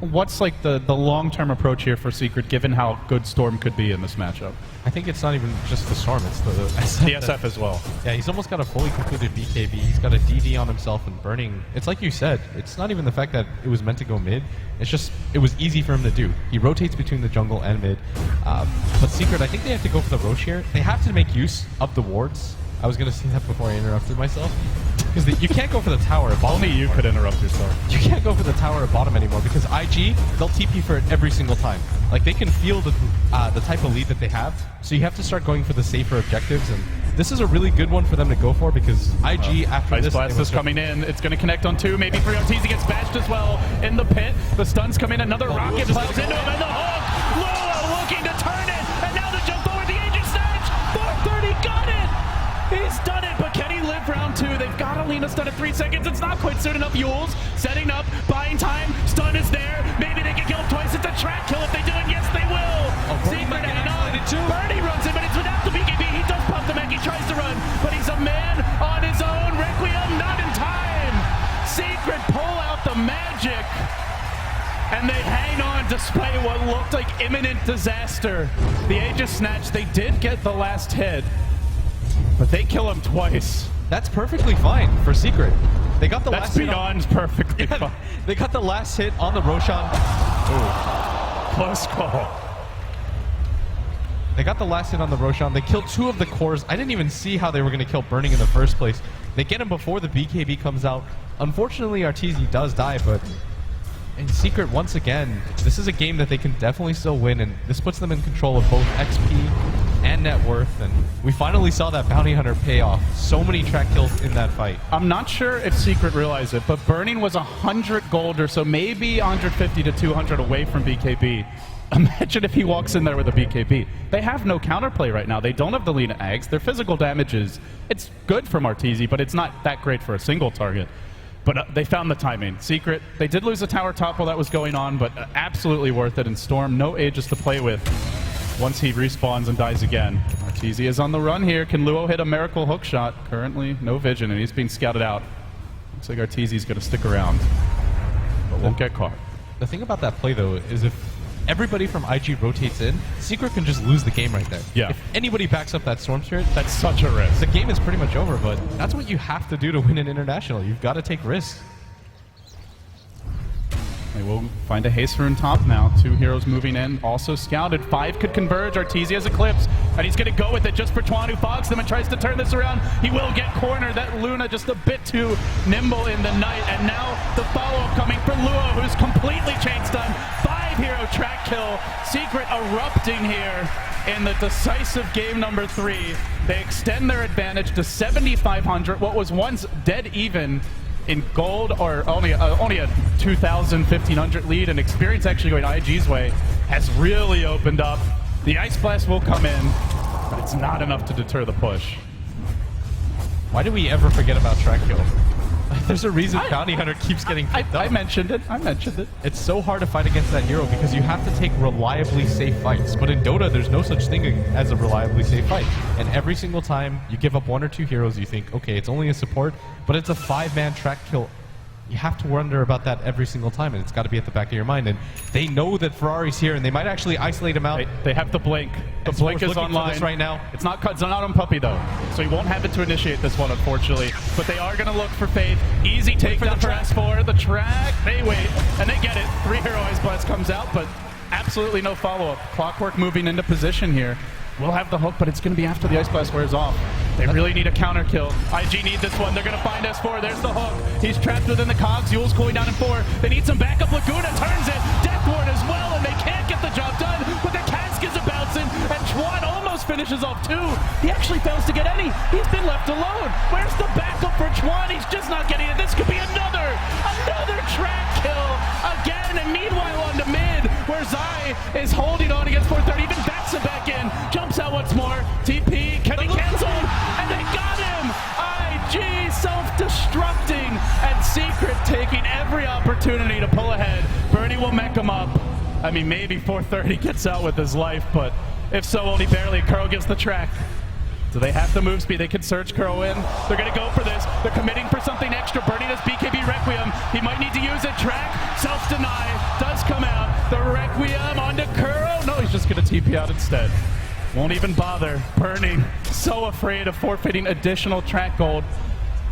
What's like the long-term approach here for Secret, given how good Storm could be in this matchup? I think it's not even just the Storm, it's the SF as well. Yeah, he's almost got a fully completed BKB. He's got a DD on himself and burning. It's like you said, it's not even the fact that it was meant to go mid. It's just, it was easy for him to do. He rotates between the jungle and mid. But Secret, I think they have to go for the Roche here. They have to make use of the wards. I was going to say that before I interrupted myself. Because you can't go for the tower at bottom. Only you could interrupt yourself. You can't go for the tower at bottom anymore because IG, they'll TP for it every single time. Like, they can feel the type of lead that they have, so you have to start going for the safer objectives, and this is a really good one for them to go for because IG, after Ice this... Blast is coming in. It's going to connect on 2. Maybe 3 Ortiz gets bashed as well in the pit. The stuns come in. Another rocket plows into him, and the hook! Lua looking to turn it, and now the jump forward, the Aegis Snatch! 430 got it! He's done it, but can he live round 2? They've got Alina stun at 3 seconds. It's not quite soon enough. Yules setting up, buying time. Stun is there. Maybe they can kill him twice. It's a track kill if they do it. Yes, they will. Secret hanging on. Birdie runs in, but it's without the BKB. He does pump the mech. He tries to run, but he's a man on his own. Requiem not in time. Secret pull out the magic, and they hang on despite what looked like imminent disaster. The Aegis Snatch, they did get the last hit, but they kill him twice. That's perfectly fine for Secret. They got the last hit beyond perfectly fine. They got the last hit on the Roshan. Close call. They got the last hit on the Roshan. They killed 2 of the cores. I didn't even see how they were going to kill Burning in the first place. They get him before the BKB comes out. Unfortunately, Arteezy does die, but in Secret, once again, this is a game that they can definitely still win, and this puts them in control of both XP and net worth, and we finally saw that Bounty Hunter pay off. So many track kills in that fight. I'm not sure if Secret realized it, but Burning was 100 gold or so, maybe 150 to 200 away from BKB. Imagine if he walks in there with a BKB. They have no counterplay right now. They don't have the Lina Ags. Their physical damage it's good from Arteezy, but it's not that great for a single target. But they found the timing. Secret, they did lose a tower top while that was going on, but absolutely worth it. And Storm, no Aegis to play with once he respawns and dies again. Arteezy is on the run here. Can Luo hit a miracle hook shot? Currently, no vision, and he's being scouted out. Looks like Arteezy's going to stick around, but won't get caught. The thing about that play, though, is if everybody from IG rotates in, Secret can just lose the game right there. Yeah. If anybody backs up that Storm Spirit, that's such a risk. The game is pretty much over, but that's what you have to do to win an international. You've got to take risks. They will find a haste rune top now. 2 heroes moving in, also scouted. 5 could converge. Arteezy has Eclipse, and he's going to go with it just for Twan, who fogs them and tries to turn this around. He will get cornered. That Luna just a bit too nimble in the night, and now the follow-up coming for Luo, who's completely chain stunned. 5-hero track kill. Secret erupting here in the decisive game number 3. They extend their advantage to 7,500. What was once dead even in gold, or only a 2,000, 1,500 lead, and experience actually going IG's way has really opened up. The Ice Blast will come in, but it's not enough to deter the push. Why do we ever forget about track kill? There's a reason Bounty Hunter keeps getting picked up. I mentioned it. It's so hard to fight against that hero because you have to take reliably safe fights. But in Dota, there's no such thing as a reliably safe fight. And every single time you give up 1 or 2 heroes, you think, okay, it's only a support, but it's a 5-man track kill. You have to wonder about that every single time, and it's got to be at the back of your mind. And they know that Ferrari's here, and they might actually isolate him out. They have the blink. The blink is online right now. It's not on Puppy though, so he won't have it to initiate this one, unfortunately. But they are going to look for Faith. Easy takedown for S4. The track. They wait, and they get it. 3-hero Ice Blast comes out, but absolutely no follow-up. Clockwork moving into position here. We'll have the hook, but it's going to be after the Ice Blast wears off. They really need a counter kill. IG need this one. They're going to find S4. There's the hook. He's trapped within the cogs. Yule's cooling down in 4. They need some backup. Laguna turns it. Death Ward as well, and they can't get the job done. But the cask is about doesn't, and Chuan almost finishes off 2. He actually fails to get any. He's been left alone. Where's the backup for Chuan? He's just not getting it. This could be another track kill again, and meanwhile on the mid, where Zai is holding on against 430, even backs it back in, jumps out once more. TP, can he cancel? And they got him! IG self-destructing, and Secret taking every opportunity to pull ahead. Bernie will mech him up. I mean, maybe 430 gets out with his life, but if so, only barely. Kuro gets the track. Do they have the move speed? They can surge Kuro in. They're going to go for this. They're committing for something extra. Burning this BKB Requiem. He might need to use it. Track, self-deny, does come out. The Requiem onto Kuro. No, he's just going to TP out instead. Won't even bother. Burning, so afraid of forfeiting additional track gold.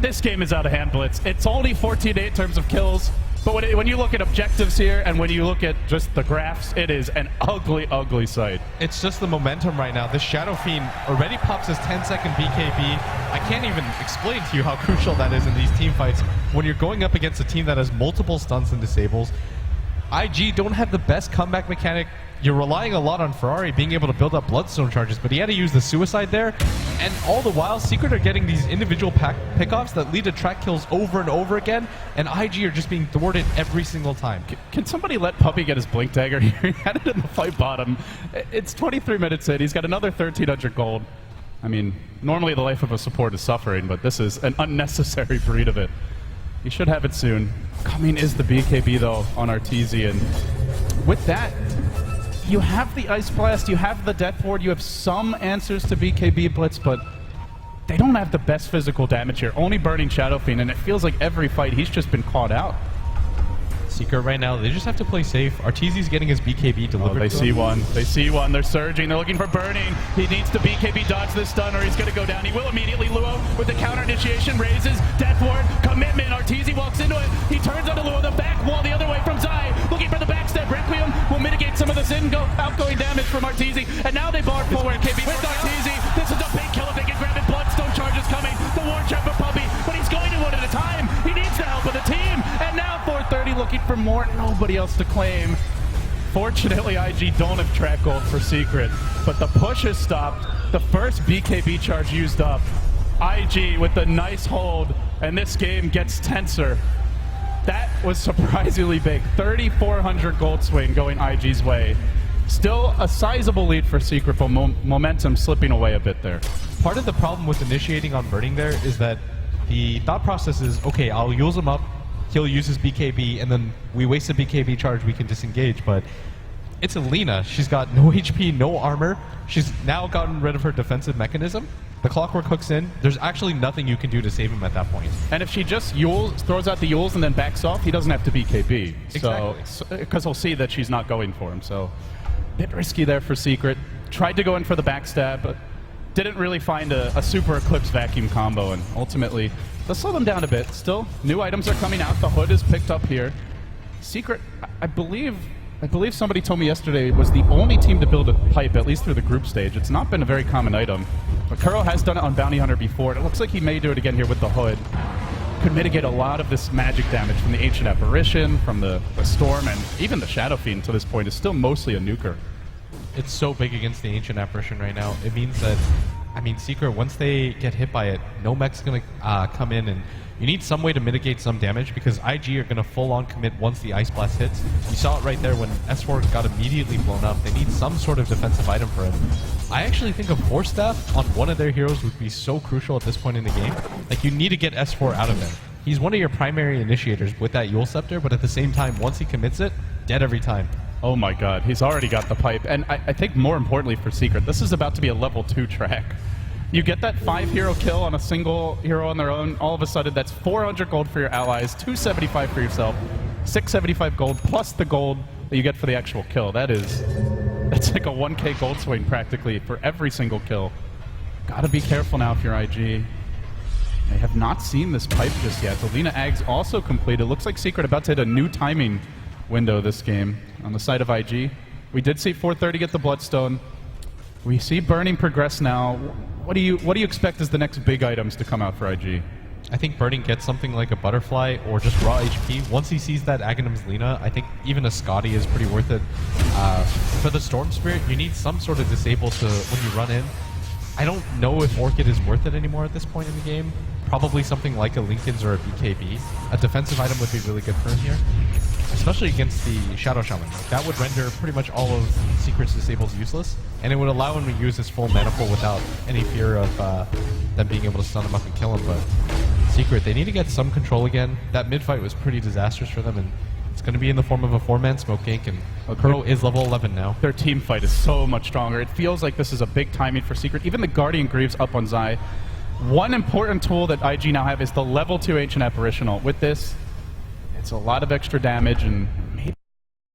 This game is out of hand, Blitz. It's only 14-8 in terms of kills. But when you look at objectives here and when you look at just the graphs, it is an ugly, ugly sight. It's just the momentum right now. This Shadow Fiend already pops his 10-second BKB. I can't even explain to you how crucial that is in these team fights. When you're going up against a team that has multiple stuns and disables, IG don't have the best comeback mechanic. You're relying a lot on Ferrari being able to build up Bloodstone charges, but he had to use the Suicide there. And all the while, Secret are getting these individual pickoffs that lead to track kills over and over again, and IG are just being thwarted every single time. Can somebody let Puppy get his Blink Dagger here? He had it in the fight bottom. It's 23 minutes in. He's got another 1,300 gold. I mean, normally the life of a support is suffering, but this is an unnecessary breed of it. He should have it soon. Coming is the BKB, though, on Arteezy, and with that, you have the Ice Blast, you have the Death Ward, you have some answers to BKB Blitz, but they don't have the best physical damage here. Only burning Shadow Fiend, and it feels like every fight he's just been caught out. Secret right now, they just have to play safe. Arteezy's getting his BKB delivered. Oh, they see one. They see one. They're surging. They're looking for burning. He needs to BKB dodge this stun or he's going to go down. He will immediately. Luo with the counter initiation raises. Death Ward. Commitment. Arteezy walks into it. He turns onto Luo. The back wall the other way from Zai. Looking for the backstep. Requiem will mitigate some of this outgoing damage from Arteezy. And now they bar forward. KB with Arteezy. This is a big kill if they can grab it. Bloodstone charges coming. The War Trap of Puppy. But he's going in one at a time. He needs the help of the team. And now 430 looking for more. Nobody else to claim. Fortunately, IG don't have track gold for Secret, but the push is stopped. The first BKB charge used up. IG with the nice hold, and this game gets tenser. That was surprisingly big. 3,400 gold swing going IG's way. Still a sizable lead for Secret, but momentum slipping away a bit there. Part of the problem with initiating on burning there is that the thought process is, okay, I'll use him up, he'll use his BKB, and then we waste a BKB charge, we can disengage, but it's Alina. She's got no HP, no armor. She's now gotten rid of her defensive mechanism. The Clockwork hooks in. There's actually nothing you can do to save him at that point. And if she just throws out the Yules and then backs off, he doesn't have to BKB. Exactly. So, because he'll see that she's not going for him, so a bit risky there for Secret. Tried to go in for the backstab, but didn't really find a Super Eclipse vacuum combo, and ultimately they'll slow them down a bit. Still, new items are coming out. The hood is picked up here. Secret, I believe somebody told me yesterday, was the only team to build a pipe, at least through the group stage. It's not been a very common item. But Kuro has done it on Bounty Hunter before, and it looks like he may do it again here with the hood. Could mitigate a lot of this magic damage from the Ancient Apparition, from the Storm, and even the Shadow Fiend to this point is still mostly a nuker. It's so big against the Ancient Apparition right now. It means that, I mean, Secret, once they get hit by it, no mech's going to come in, and you need some way to mitigate some damage because IG are going to full-on commit once the Ice Blast hits. You saw it right there when S4 got immediately blown up. They need some sort of defensive item for him. I actually think a Force Staff on one of their heroes would be so crucial at this point in the game. Like, you need to get S4 out of there. He's one of your primary initiators with that Yule Scepter, but at the same time, once he commits it, dead every time. Oh my god, he's already got the pipe. And I think more importantly for Secret, this is about to be a level 2 track. You get that 5-hero kill on a single hero on their own, all of a sudden that's 400 gold for your allies, 275 for yourself, 675 gold plus the gold that you get for the actual kill. That's like a 1k gold swing practically for every single kill. Gotta be careful now if you're IG. They have not seen this pipe just yet. Alina Ag's also completed. Looks like Secret about to hit a new timing window this game on the side of IG. We did see 430 get the Bloodstone. We see Burning progress now. What do you expect as the next big items to come out for IG? I think Burning gets something like a Butterfly or just raw HP. Once he sees that Aghanim's Lina, I think even a Scotty is pretty worth it. For the Storm Spirit, you need some sort of disable to when you run in. I don't know if Orchid is worth it anymore at this point in the game. Probably something like a Linken's or a BKB. A defensive item would be really good for him here, especially against the Shadow Shaman. That would render pretty much all of Secret's disables useless, and it would allow him to use his full mana pool without any fear of them being able to stun him up and kill him. But Secret, they need to get some control again. That mid-fight was pretty disastrous for them, and it's going to be in the form of a 4-man smoke gank, and Kuro is level 11 now. Their team fight is so much stronger. It feels like this is a big timing for Secret. Even the Guardian Greaves up on Zai. One important tool that IG now have is the level 2 Ancient Apparitional. With this, it's a lot of extra damage, and maybe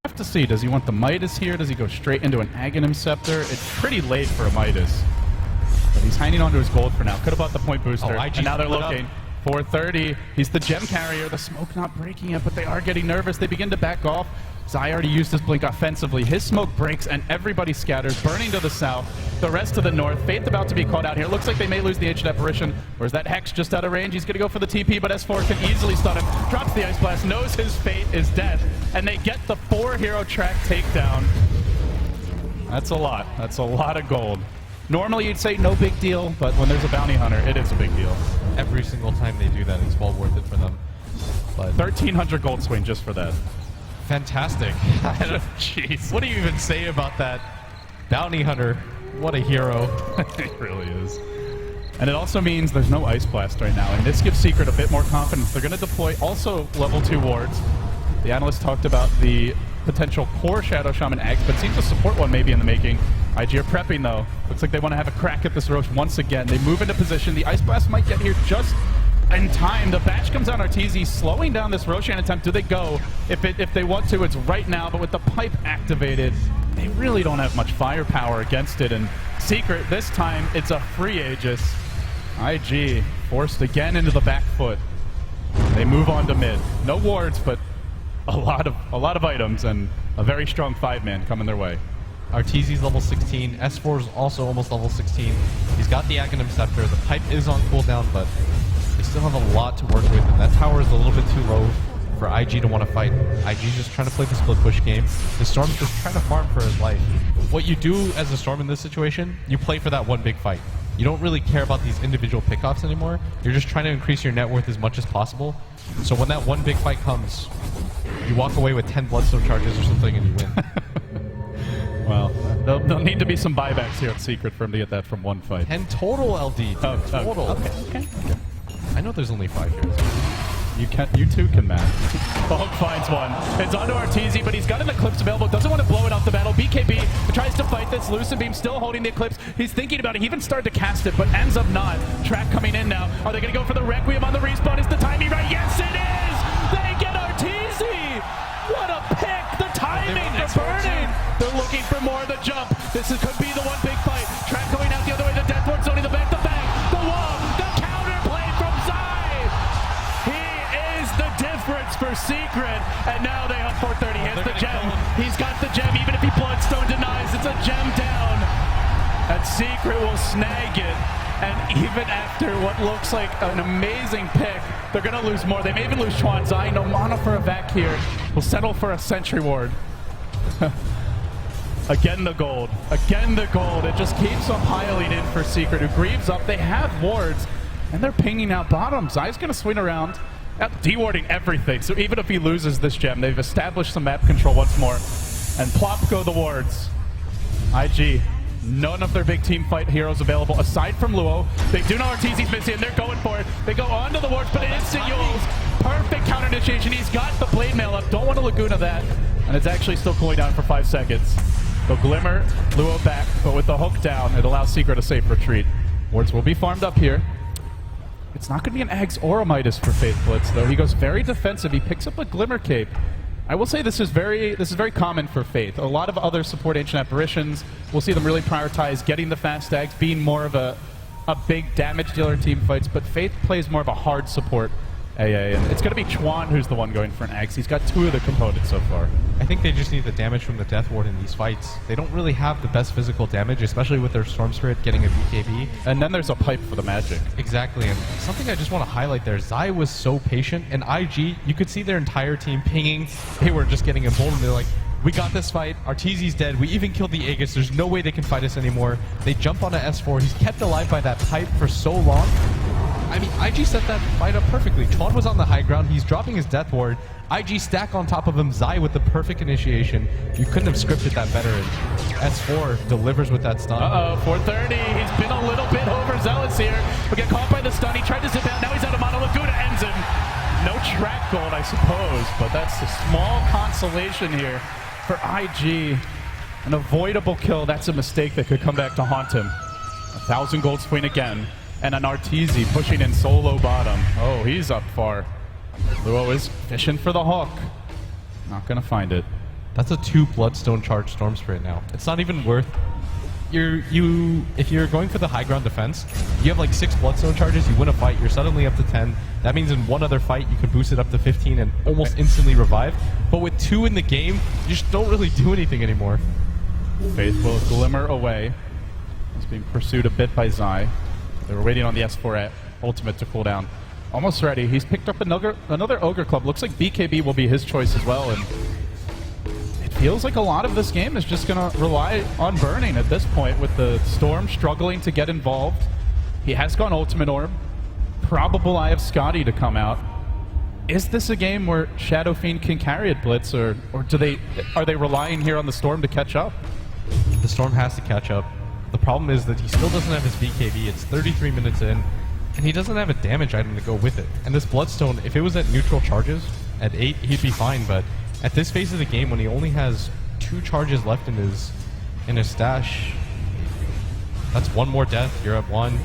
have to see, does he want the Midas here? Does he go straight into an Aghanim Scepter? It's pretty late for a Midas. But he's hanging on to his gold for now. Could have bought the point booster, and now they're looking. 430. He's the gem carrier. The smoke not breaking yet, but they are getting nervous. They begin to back off. Zai already used his blink offensively. His smoke breaks, and everybody scatters. Burning to the south, the rest to the north. Faith about to be caught out here. Looks like they may lose the Ancient Apparition. Or is that Hex just out of range? He's going to go for the TP, but S4 can easily stun him. Drops the Ice Blast, knows his fate is death, and they get the 4-hero track takedown. That's a lot. That's a lot of gold. Normally you'd say no big deal, but when there's a bounty hunter, it is a big deal. Every single time they do that, it's well worth it for them. But 1,300 gold swing just for that. Fantastic. Jeez, what do you even say about that bounty hunter? What a hero. It really is. And it also means there's no Ice Blast right now, and this gives Secret a bit more confidence. They're going to deploy also level 2 wards. The analyst talked about the potential core Shadow Shaman egg, but seems a support one maybe in the making. IG are prepping though. Looks like they want to have a crack at this Roche once again. They move into position. The Ice Blast might get here just in time. The batch comes on Arteezy, slowing down this Roshan attempt. Do they go? If they want to, it's right now, but with the pipe activated, they really don't have much firepower against it. And Secret, this time, it's a free Aegis. IG forced again into the back foot. They move on to mid. No wards, but a lot of items and a very strong 5-man coming their way. Arteezy's level 16. S4 is also almost level 16. He's got the Aghanim Scepter. The pipe is on cooldown, but they still have a lot to work with, and that tower is a little bit too low for IG to want to fight. IG's just trying to play the split push game. The Storm's just trying to farm for his life. What you do as a Storm in this situation, you play for that one big fight. You don't really care about these individual pickoffs anymore. You're just trying to increase your net worth as much as possible. So when that one big fight comes, you walk away with 10 Bloodstone charges or something and you win. Well, there'll need to be some buybacks here at Secret for him to get that from one fight. 10 total LD. Total. Okay. I know there's only 5 here. You too can match. Bulk finds one. It's onto Arteezy, but he's got an Eclipse available. Doesn't want to blow it off the battle. BKB tries to fight this. Lucid Beam still holding the Eclipse. He's thinking about it. He even started to cast it, but ends up not. Track coming in now. Are they going to go for the Requiem on the respawn? Is the timing right? Yes, it is! They get Arteezy! What a pick! The timing! They're burning! They're looking for more of the jump. This could be the one big fight. Track going out the other way. The Deathward zoning the back, the wall, the counterplay from Zai! He is the difference for Secret, and now they have 430. Hits the gem. He's got the gem, even if he Bloodstone denies. It's a gem down, and Secret will snag it. And even after what looks like an amazing pick, they're going to lose more. They may even lose Chuan Zai. No mana for a vac here. We'll settle for a Sentry Ward. Again the gold. Again the gold. It just keeps on piling in for Secret, who grieves up. They have wards, and they're pinging out bottom. Zai's going to swing around, dewarding everything. So even if he loses this gem, they've established some map control once more. And plop go the wards. IG, none of their big team fight heroes available, aside from Luo. They do know Arteezy's missing, and they're going for it. They go onto the wards, but it instant Yules. Perfect counter initiation. He's got the Blade Mail up. Don't want to Laguna that. And it's actually still cooling down for 5 seconds. They'll Glimmer, Luo back, but with the hook down, it allows Secret a safe retreat. Wards will be farmed up here. It's not going to be an Ags or a Midas for Faith Blitz, though. He goes very defensive. He picks up a Glimmer Cape. I will say this is very common for Faith. A lot of other support Ancient Apparitions, we'll see them really prioritize getting the fast Ags, being more of a big damage dealer in team fights, but Faith plays more of a hard support. AA, and it's going to be Chuan who's the one going for an Axe. He's got 2 of the components so far. I think they just need the damage from the Death Ward in these fights. They don't really have the best physical damage, especially with their Storm Spirit getting a BKB. And then there's a pipe for the magic. Exactly, and something I just want to highlight there, Zai was so patient, and IG, you could see their entire team pinging. They were just getting emboldened. They're like, we got this fight, Arteezy's dead, we even killed the Aegis, there's no way they can fight us anymore. They jump on a S4, he's kept alive by that pipe for so long. I mean, IG set that fight up perfectly. Chuan was on the high ground, he's dropping his Death Ward, IG stack on top of him, Zai with the perfect initiation. You couldn't have scripted that better, and S4 delivers with that stun. Uh-oh, 430, he's been a little bit overzealous here. We get caught by the stun, he tried to zip out, now he's out of mono, Laguna ends him. No track gold, I suppose, but that's a small consolation here for IG. An avoidable kill, that's a mistake that could come back to haunt him. 1,000 gold swing again. And an Arteezy pushing in solo bottom. Oh, he's up far. Luo is fishing for the hook. Not gonna find it. That's a 2 Bloodstone charge Storm Spirit now. It's not even worth... If you're going for the high ground defense, you have like 6 Bloodstone charges, you win a fight, you're suddenly up to 10. That means in one other fight, you can boost it up to 15 and almost instantly revive. But with 2 in the game, you just don't really do anything anymore. Faith will glimmer away. He's being pursued a bit by Zai. They were waiting on the S4 ultimate to cool down. Almost ready. He's picked up another Ogre Club. Looks like BKB will be his choice as well. And it feels like a lot of this game is just going to rely on burning at this point with the Storm struggling to get involved. He has gone Ultimate Orb. Probable Eye of Scotty to come out. Is this a game where Shadow Fiend can carry it, Blitz, or are they relying here on the Storm to catch up? The Storm has to catch up. The problem is that he still doesn't have his BKB. It's 33 minutes in, and he doesn't have a damage item to go with it. And this Bloodstone, if it was at neutral charges, at 8, he'd be fine, but at this phase of the game, when he only has 2 charges left in his stash, that's 1 more death, you're at 1,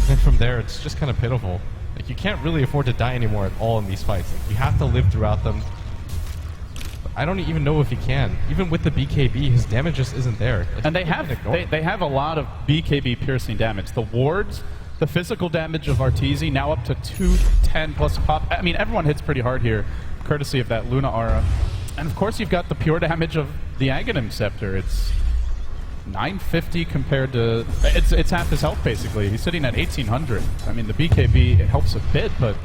and from there, it's just kind of pitiful. Like, you can't really afford to die anymore at all in these fights. Like, you have to live throughout them. I don't even know if he can. Even with the BKB, his damage just isn't there. Like, and they have a lot of BKB piercing damage. The wards, the physical damage of Arteezy now up to 210 plus pop. I mean, everyone hits pretty hard here, courtesy of that Luna aura. And of course, you've got the pure damage of the Aghanim Scepter. It's 950 compared to... It's half his health, basically. He's sitting at 1800. I mean, the BKB, it helps a bit, but...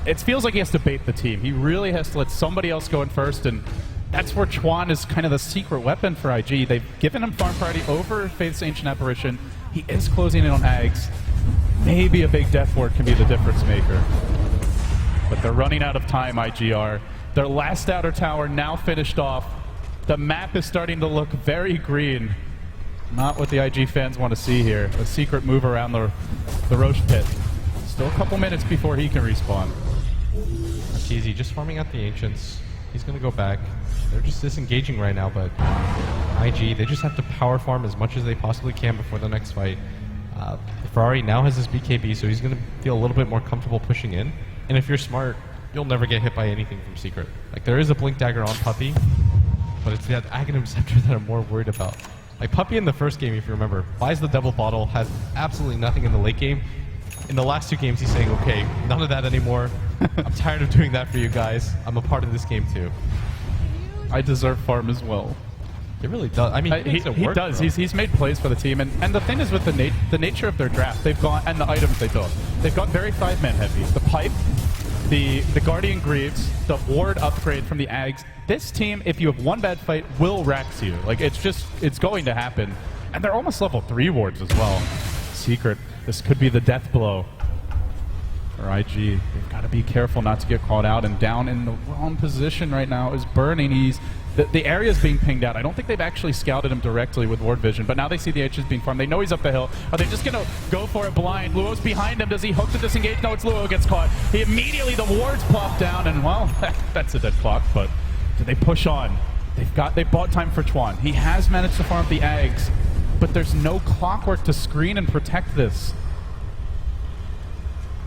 It feels like he has to bait the team. He really has to let somebody else go in first, and that's where Chuan is kind of the secret weapon for IG. They've given him farm priority over Faith's Ancient Apparition. He is closing in on Ags. Maybe a big Death Ward can be the difference maker. But they're running out of time, IGR. Their last outer tower now finished off. The map is starting to look very green. Not what the IG fans want to see here. A secret move around the Roche pit. Still a couple minutes before he can respawn. Arteezy just farming out the Ancients. He's going to go back. They're just disengaging right now, but IG, they just have to power farm as much as they possibly can before the next fight. Ferrari now has his BKB, so he's going to feel a little bit more comfortable pushing in. And if you're smart, you'll never get hit by anything from Secret. Like, there is a Blink Dagger on Puppey, but it's that Aghanim Scepter that I'm more worried about. Like, Puppey in the first game, if you remember, buys the Devil Bottle, has absolutely nothing in the late game. In the last 2 games, he's saying, okay, none of that anymore. I'm tired of doing that for you guys. I'm a part of this game too. I deserve farm as well. It really does. I mean, he does. He's made plays for the team, and the thing is with the nature of their draft, they've gone, and the items they built, they've got very 5-man heavy. The pipe, the Guardian Greaves, the ward upgrade from the Ags. This team, if you have one bad fight, will Rax you. Like, it's going to happen. And they're almost level 3 wards as well. Secret. This could be the death blow for IG. They've got to be careful not to get caught out, and down in the wrong position right now is Burning. The area is being pinged out. I don't think they've actually scouted him directly with ward vision, but now they see the H's being farmed. They know he's up the hill. Are they just going to go for it blind? Luo's behind him. Does he hook to disengage? No, it's Luo who gets caught. He immediately, the wards plop down, and well, that's a dead clock, but do they push on? They bought time for Chuan. He has managed to farm the Ags, but there's no clockwork to screen and protect this.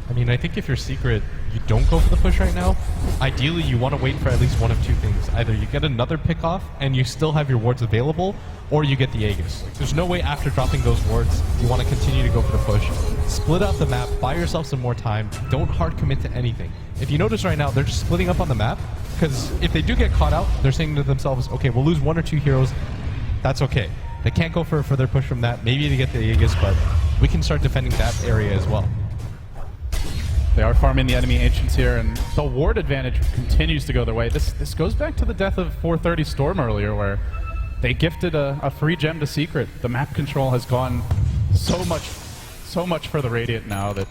I mean, I think if you're Secret, you don't go for the push right now, ideally you want to wait for at least one of two things. Either you get another pick off and you still have your wards available, or you get the Aegis. There's no way after dropping those wards you want to continue to go for the push. Split out the map, buy yourself some more time, don't hard commit to anything. If you notice right now, they're just splitting up on the map, because if they do get caught out, they're saying to themselves, okay, we'll lose 1 or 2 heroes, that's okay. They can't go for a further push from that, maybe to get the Aegis, but we can start defending that area as well. They are farming the enemy Ancients here, and the ward advantage continues to go their way. This goes back to the death of 430 Storm earlier, where they gifted a free gem to Secret. The map control has gone so much for the Radiant now that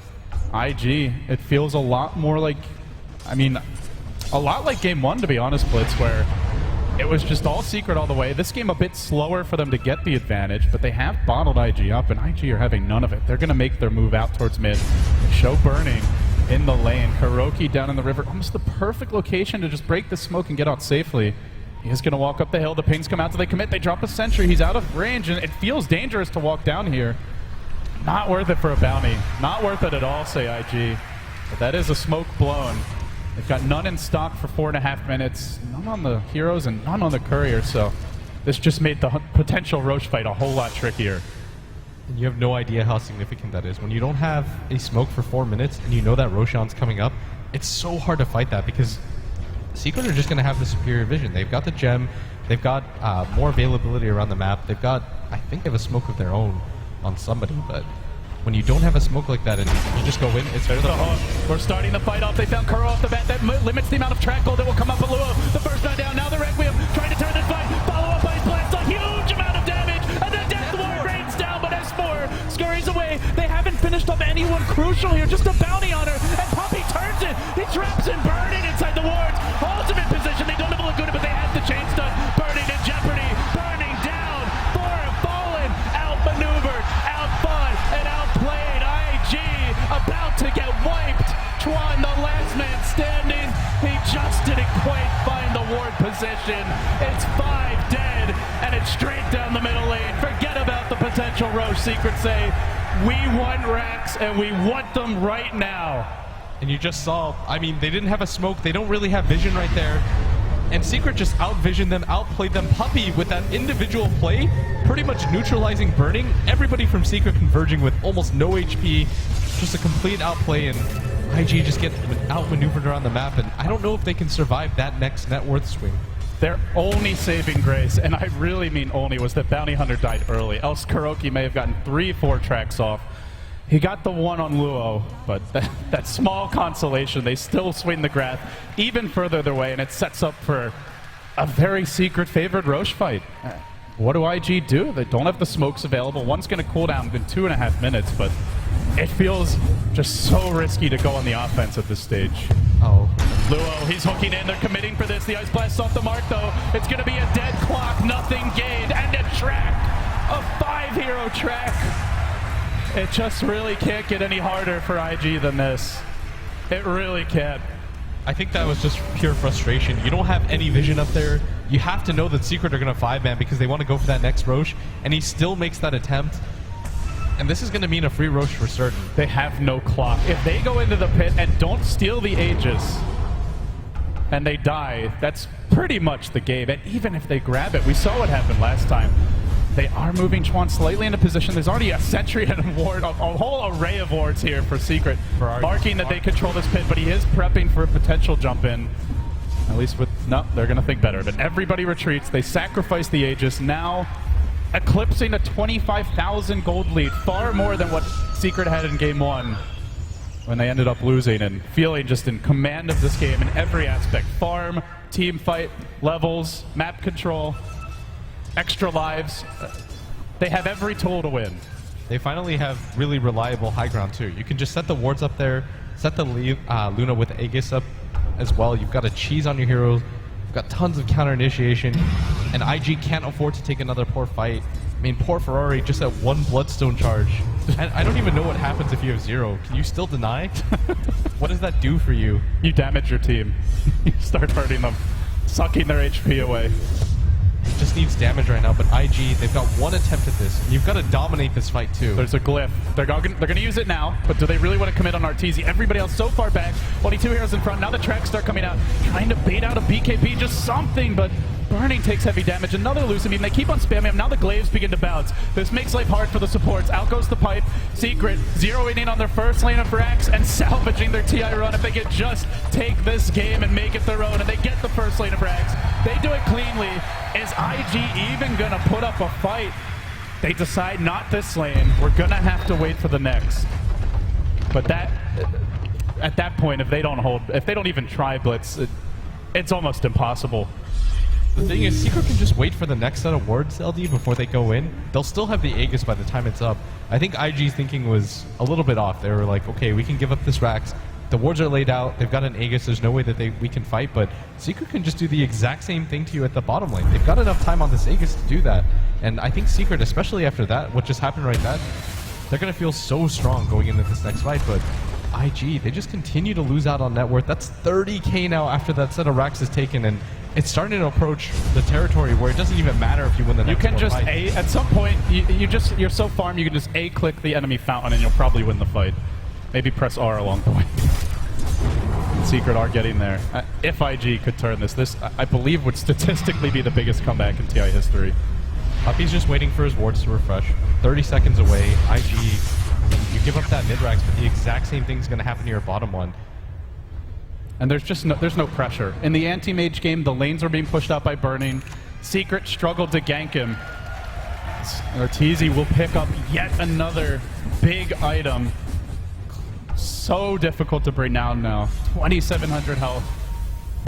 IG, it feels a lot more like, I mean, a lot like Game 1, to be honest, Blitz, where it was just all Secret all the way. This game a bit slower for them to get the advantage, but they have bottled IG up, and IG are having none of it. They're going to make their move out towards mid. Show burning in the lane. Kuroki down in the river. Almost the perfect location to just break the smoke and get out safely. He is going to walk up the hill. The pings come out. Do they commit? They drop a sentry. He's out of range, and it feels dangerous to walk down here. Not worth it for a bounty. Not worth it at all, say IG. But that is a smoke blown. They've got none in stock for 4.5 minutes. None on the heroes and none on the courier, so this just made the potential Roche fight a whole lot trickier. And you have no idea how significant that is. When you don't have a smoke for 4 minutes and you know that Roshan's coming up, it's so hard to fight that because Secret are just going to have the superior vision. They've got the gem, they've got more availability around the map, they've got, I think they have a smoke of their own on somebody, but when you don't have a smoke like that and you just go in, it's better than We're starting the fight off. They found Kuro off the bat. That limits the amount of track gold that will come up with Luo. The first man down, now the Requiem trying to turn this fight. Follow up by his blast, a huge amount of damage, and the Death Ward rains down, but S4 scurries away. They haven't finished up anyone crucial here, just a bounty on her, and Poppy turns it. He traps and burning inside the wards. Ultimate position, they don't have a Laguna, but they have the chain stun. Burning in jeopardy, burning down. Thor fallen, outmaneuvered, outfought, and outplayed. IG about to get wiped. Twan, the last man standing. He just didn't quite find the ward position. It's 5 dead, and it's straight down the middle lane. Forget about the potential Roche. Secret say, we want racks, and we want them right now. And you just saw, I mean, they didn't have a smoke, they don't really have vision right there. And Secret just out-visioned them, outplayed them. Puppy, with that individual play, pretty much neutralizing Burning. Everybody from Secret converging with almost no HP. Just a complete outplay, and IG just get outmaneuvered around the map. And I don't know if they can survive that next net worth swing. Their only saving grace, and I really mean only, was that Bounty Hunter died early. Else Kuroki may have gotten 3-4 tracks off. He got the one on Luo, but that small consolation, they still swing the graph even further their way, and it sets up for a very Secret favored Roche fight. What do IG do? They don't have the smokes available. One's going to cool down in 2.5 minutes, but it feels just so risky to go on the offense at this stage. Oh. Luo, he's hooking in. They're committing for this. The Ice Blast's off the mark, though. It's going to be a dead clock, nothing gained, and a track. A 5-hero track. It just really can't get any harder for IG than this. It really can't. I think that was just pure frustration. You don't have any vision up there. You have to know that Secret are going to 5-man because they want to go for that next Roche, and he still makes that attempt. And this is going to mean a free Roche for certain. They have no clock. If they go into the pit and don't steal the Aegis, and they die, that's pretty much the game. And even if they grab it, we saw what happened last time. They are moving Chuan slightly into position. There's already a sentry and a ward, a whole array of wards here for Secret, marking that they control this pit, but he is prepping for a potential jump in. At least with, no, they're going to think better. But everybody retreats. They sacrifice the Aegis. Now, eclipsing a 25,000 gold lead, far more than what Secret had in Game 1 when they ended up losing, and feeling just in command of this game in every aspect. Farm, team fight, levels, map control, extra lives. They have every tool to win. They finally have really reliable high ground too. You can just set the wards up there, set the Luna with Aegis up as well. You've got a cheese on your heroes. You've got tons of counter initiation, and IG can't afford to take another poor fight. I mean, poor Ferrari just at 1 Bloodstone charge. I don't even know what happens if you have 0. Can you still deny? What does that do for you? You damage your team. You start hurting them, sucking their HP away. just needs damage right now, but IG, they've got one attempt at this, and you've got to dominate this fight too. There's a glyph. They're going to use it now, but do they really want to commit on Arteezy? Everybody else so far back. Only 2 heroes in front. Now the tracks start coming out, trying to bait out a BKB, just something, but Burning takes heavy damage. Another elusive beam. They keep on spamming him. Now the glaives begin to bounce. This makes life hard for the supports. Out goes the pipe. Secret zeroing in on their first lane of Frax and salvaging their TI run. If they could just take this game and make it their own, and they get the first lane of Frax, they do it cleanly. Is IG even going to put up a fight? They decide not this lane. We're going to have to wait for the next. But that, at that point, if they don't even try Blitz, it's almost impossible. The thing is, Secret can just wait for the next set of wards, LD, before they go in. They'll still have the Aegis by the time it's up. I think IG's thinking was a little bit off. They were like, okay, we can give up this Rax. The wards are laid out. They've got an Aegis. There's no way that we can fight, but Secret can just do the exact same thing to you at the bottom lane. They've got enough time on this Aegis to do that. And I think Secret, especially after that, what just happened right there, they're going to feel so strong going into this next fight, but IG, they just continue to lose out on net worth. That's 30k now after that set of Rax is taken, and it's starting to approach the territory where it doesn't even matter if you win the next You can just fight. at some point, you're so farm, you can just A-click the enemy fountain and you'll probably win the fight. Maybe press R along the way. Secret are getting there. If IG could turn this, I believe would statistically be the biggest comeback in TI history. Puppy's just waiting for his wards to refresh. 30 seconds away, IG, you give up that mid-Rax, but the exact same thing's going to happen to your bottom one. And there's no pressure. In the anti-mage game, the lanes are being pushed out by Burning. Secret struggled to gank him. Arteezy will pick up yet another big item. So difficult to bring down now. 2,700 health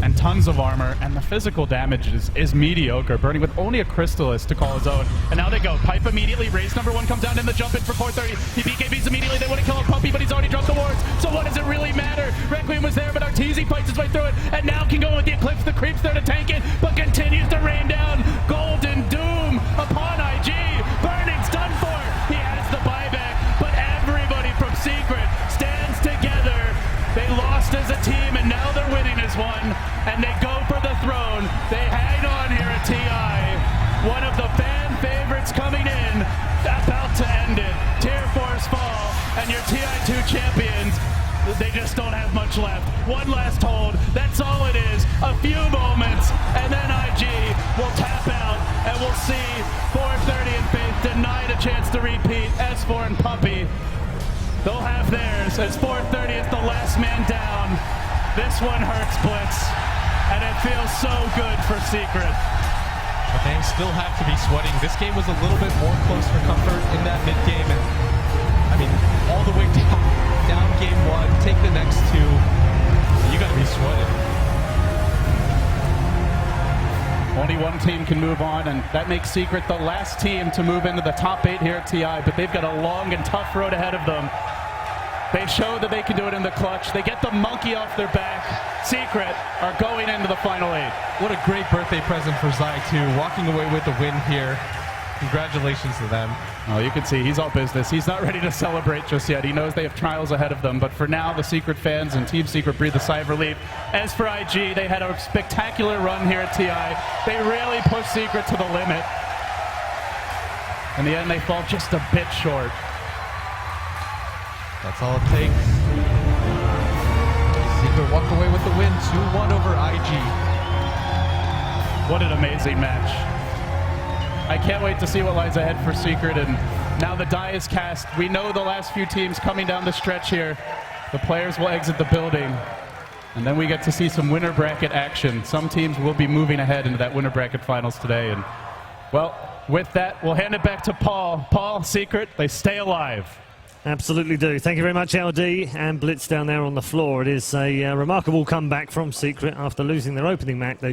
and tons of armor, and the physical damage is mediocre. Burning with only a Crystallis to call his own. And now they go. Pipe immediately. Raze number 1 comes down in the jump in for 430. He BKBs immediately. They want to kill a Puppy, but he's already dropped the wards. So what does it really matter? Requiem was there, but Arteezy fights his way through it, and now can go with the Eclipse. The creep's there to tank it, but continues to rain down Golden Doom upon IG. Burning's done for. He has the buyback, but everybody from Secret stands together. They lost as a team, and now they're winning as one, and they go for the throne. They hang on here at TI. One of the fan favorites coming in, about to end it. Tier 4's fall, and your TI2 champions, they just don't have much left. One last hold, that's all it is. A few moments, and then IG will tap out, and we'll see 430 and Faith denied a chance to repeat. S4 and Puppy, they'll have theirs as 430 is the last man down. This one hurts, Blitz, and it feels so good for Secret. But they still have to be sweating. This game was a little bit more close for comfort in that mid game, and I mean, all the way down game 1, take the next 2. You got to be sweating. Only one team can move on, and that makes Secret the last team to move into the top 8 here at TI, but they've got a long and tough road ahead of them. They show that they can do it in the clutch. They get the monkey off their back. Secret are going into the final 8. What a great birthday present for Zai too, walking away with the win here. Congratulations to them. Oh, you can see he's all business. He's not ready to celebrate just yet. He knows they have trials ahead of them, but for now, the Secret fans and Team Secret breathe a sigh of relief. As for IG, they had a spectacular run here at TI. They really pushed Secret to the limit. In the end, they fall just a bit short. That's all it takes. Secret walk away with the win, 2-1 over IG. What an amazing match. I can't wait to see what lies ahead for Secret, and now the die is cast. We know the last few teams coming down the stretch here. The players will exit the building, and then we get to see some winner bracket action. Some teams will be moving ahead into that winner bracket finals today, and well, with that, we'll hand it back to Paul. Paul, Secret, they stay alive. Absolutely do. Thank you very much, LD and Blitz down there on the floor. It is a remarkable comeback from Secret after losing their opening match. They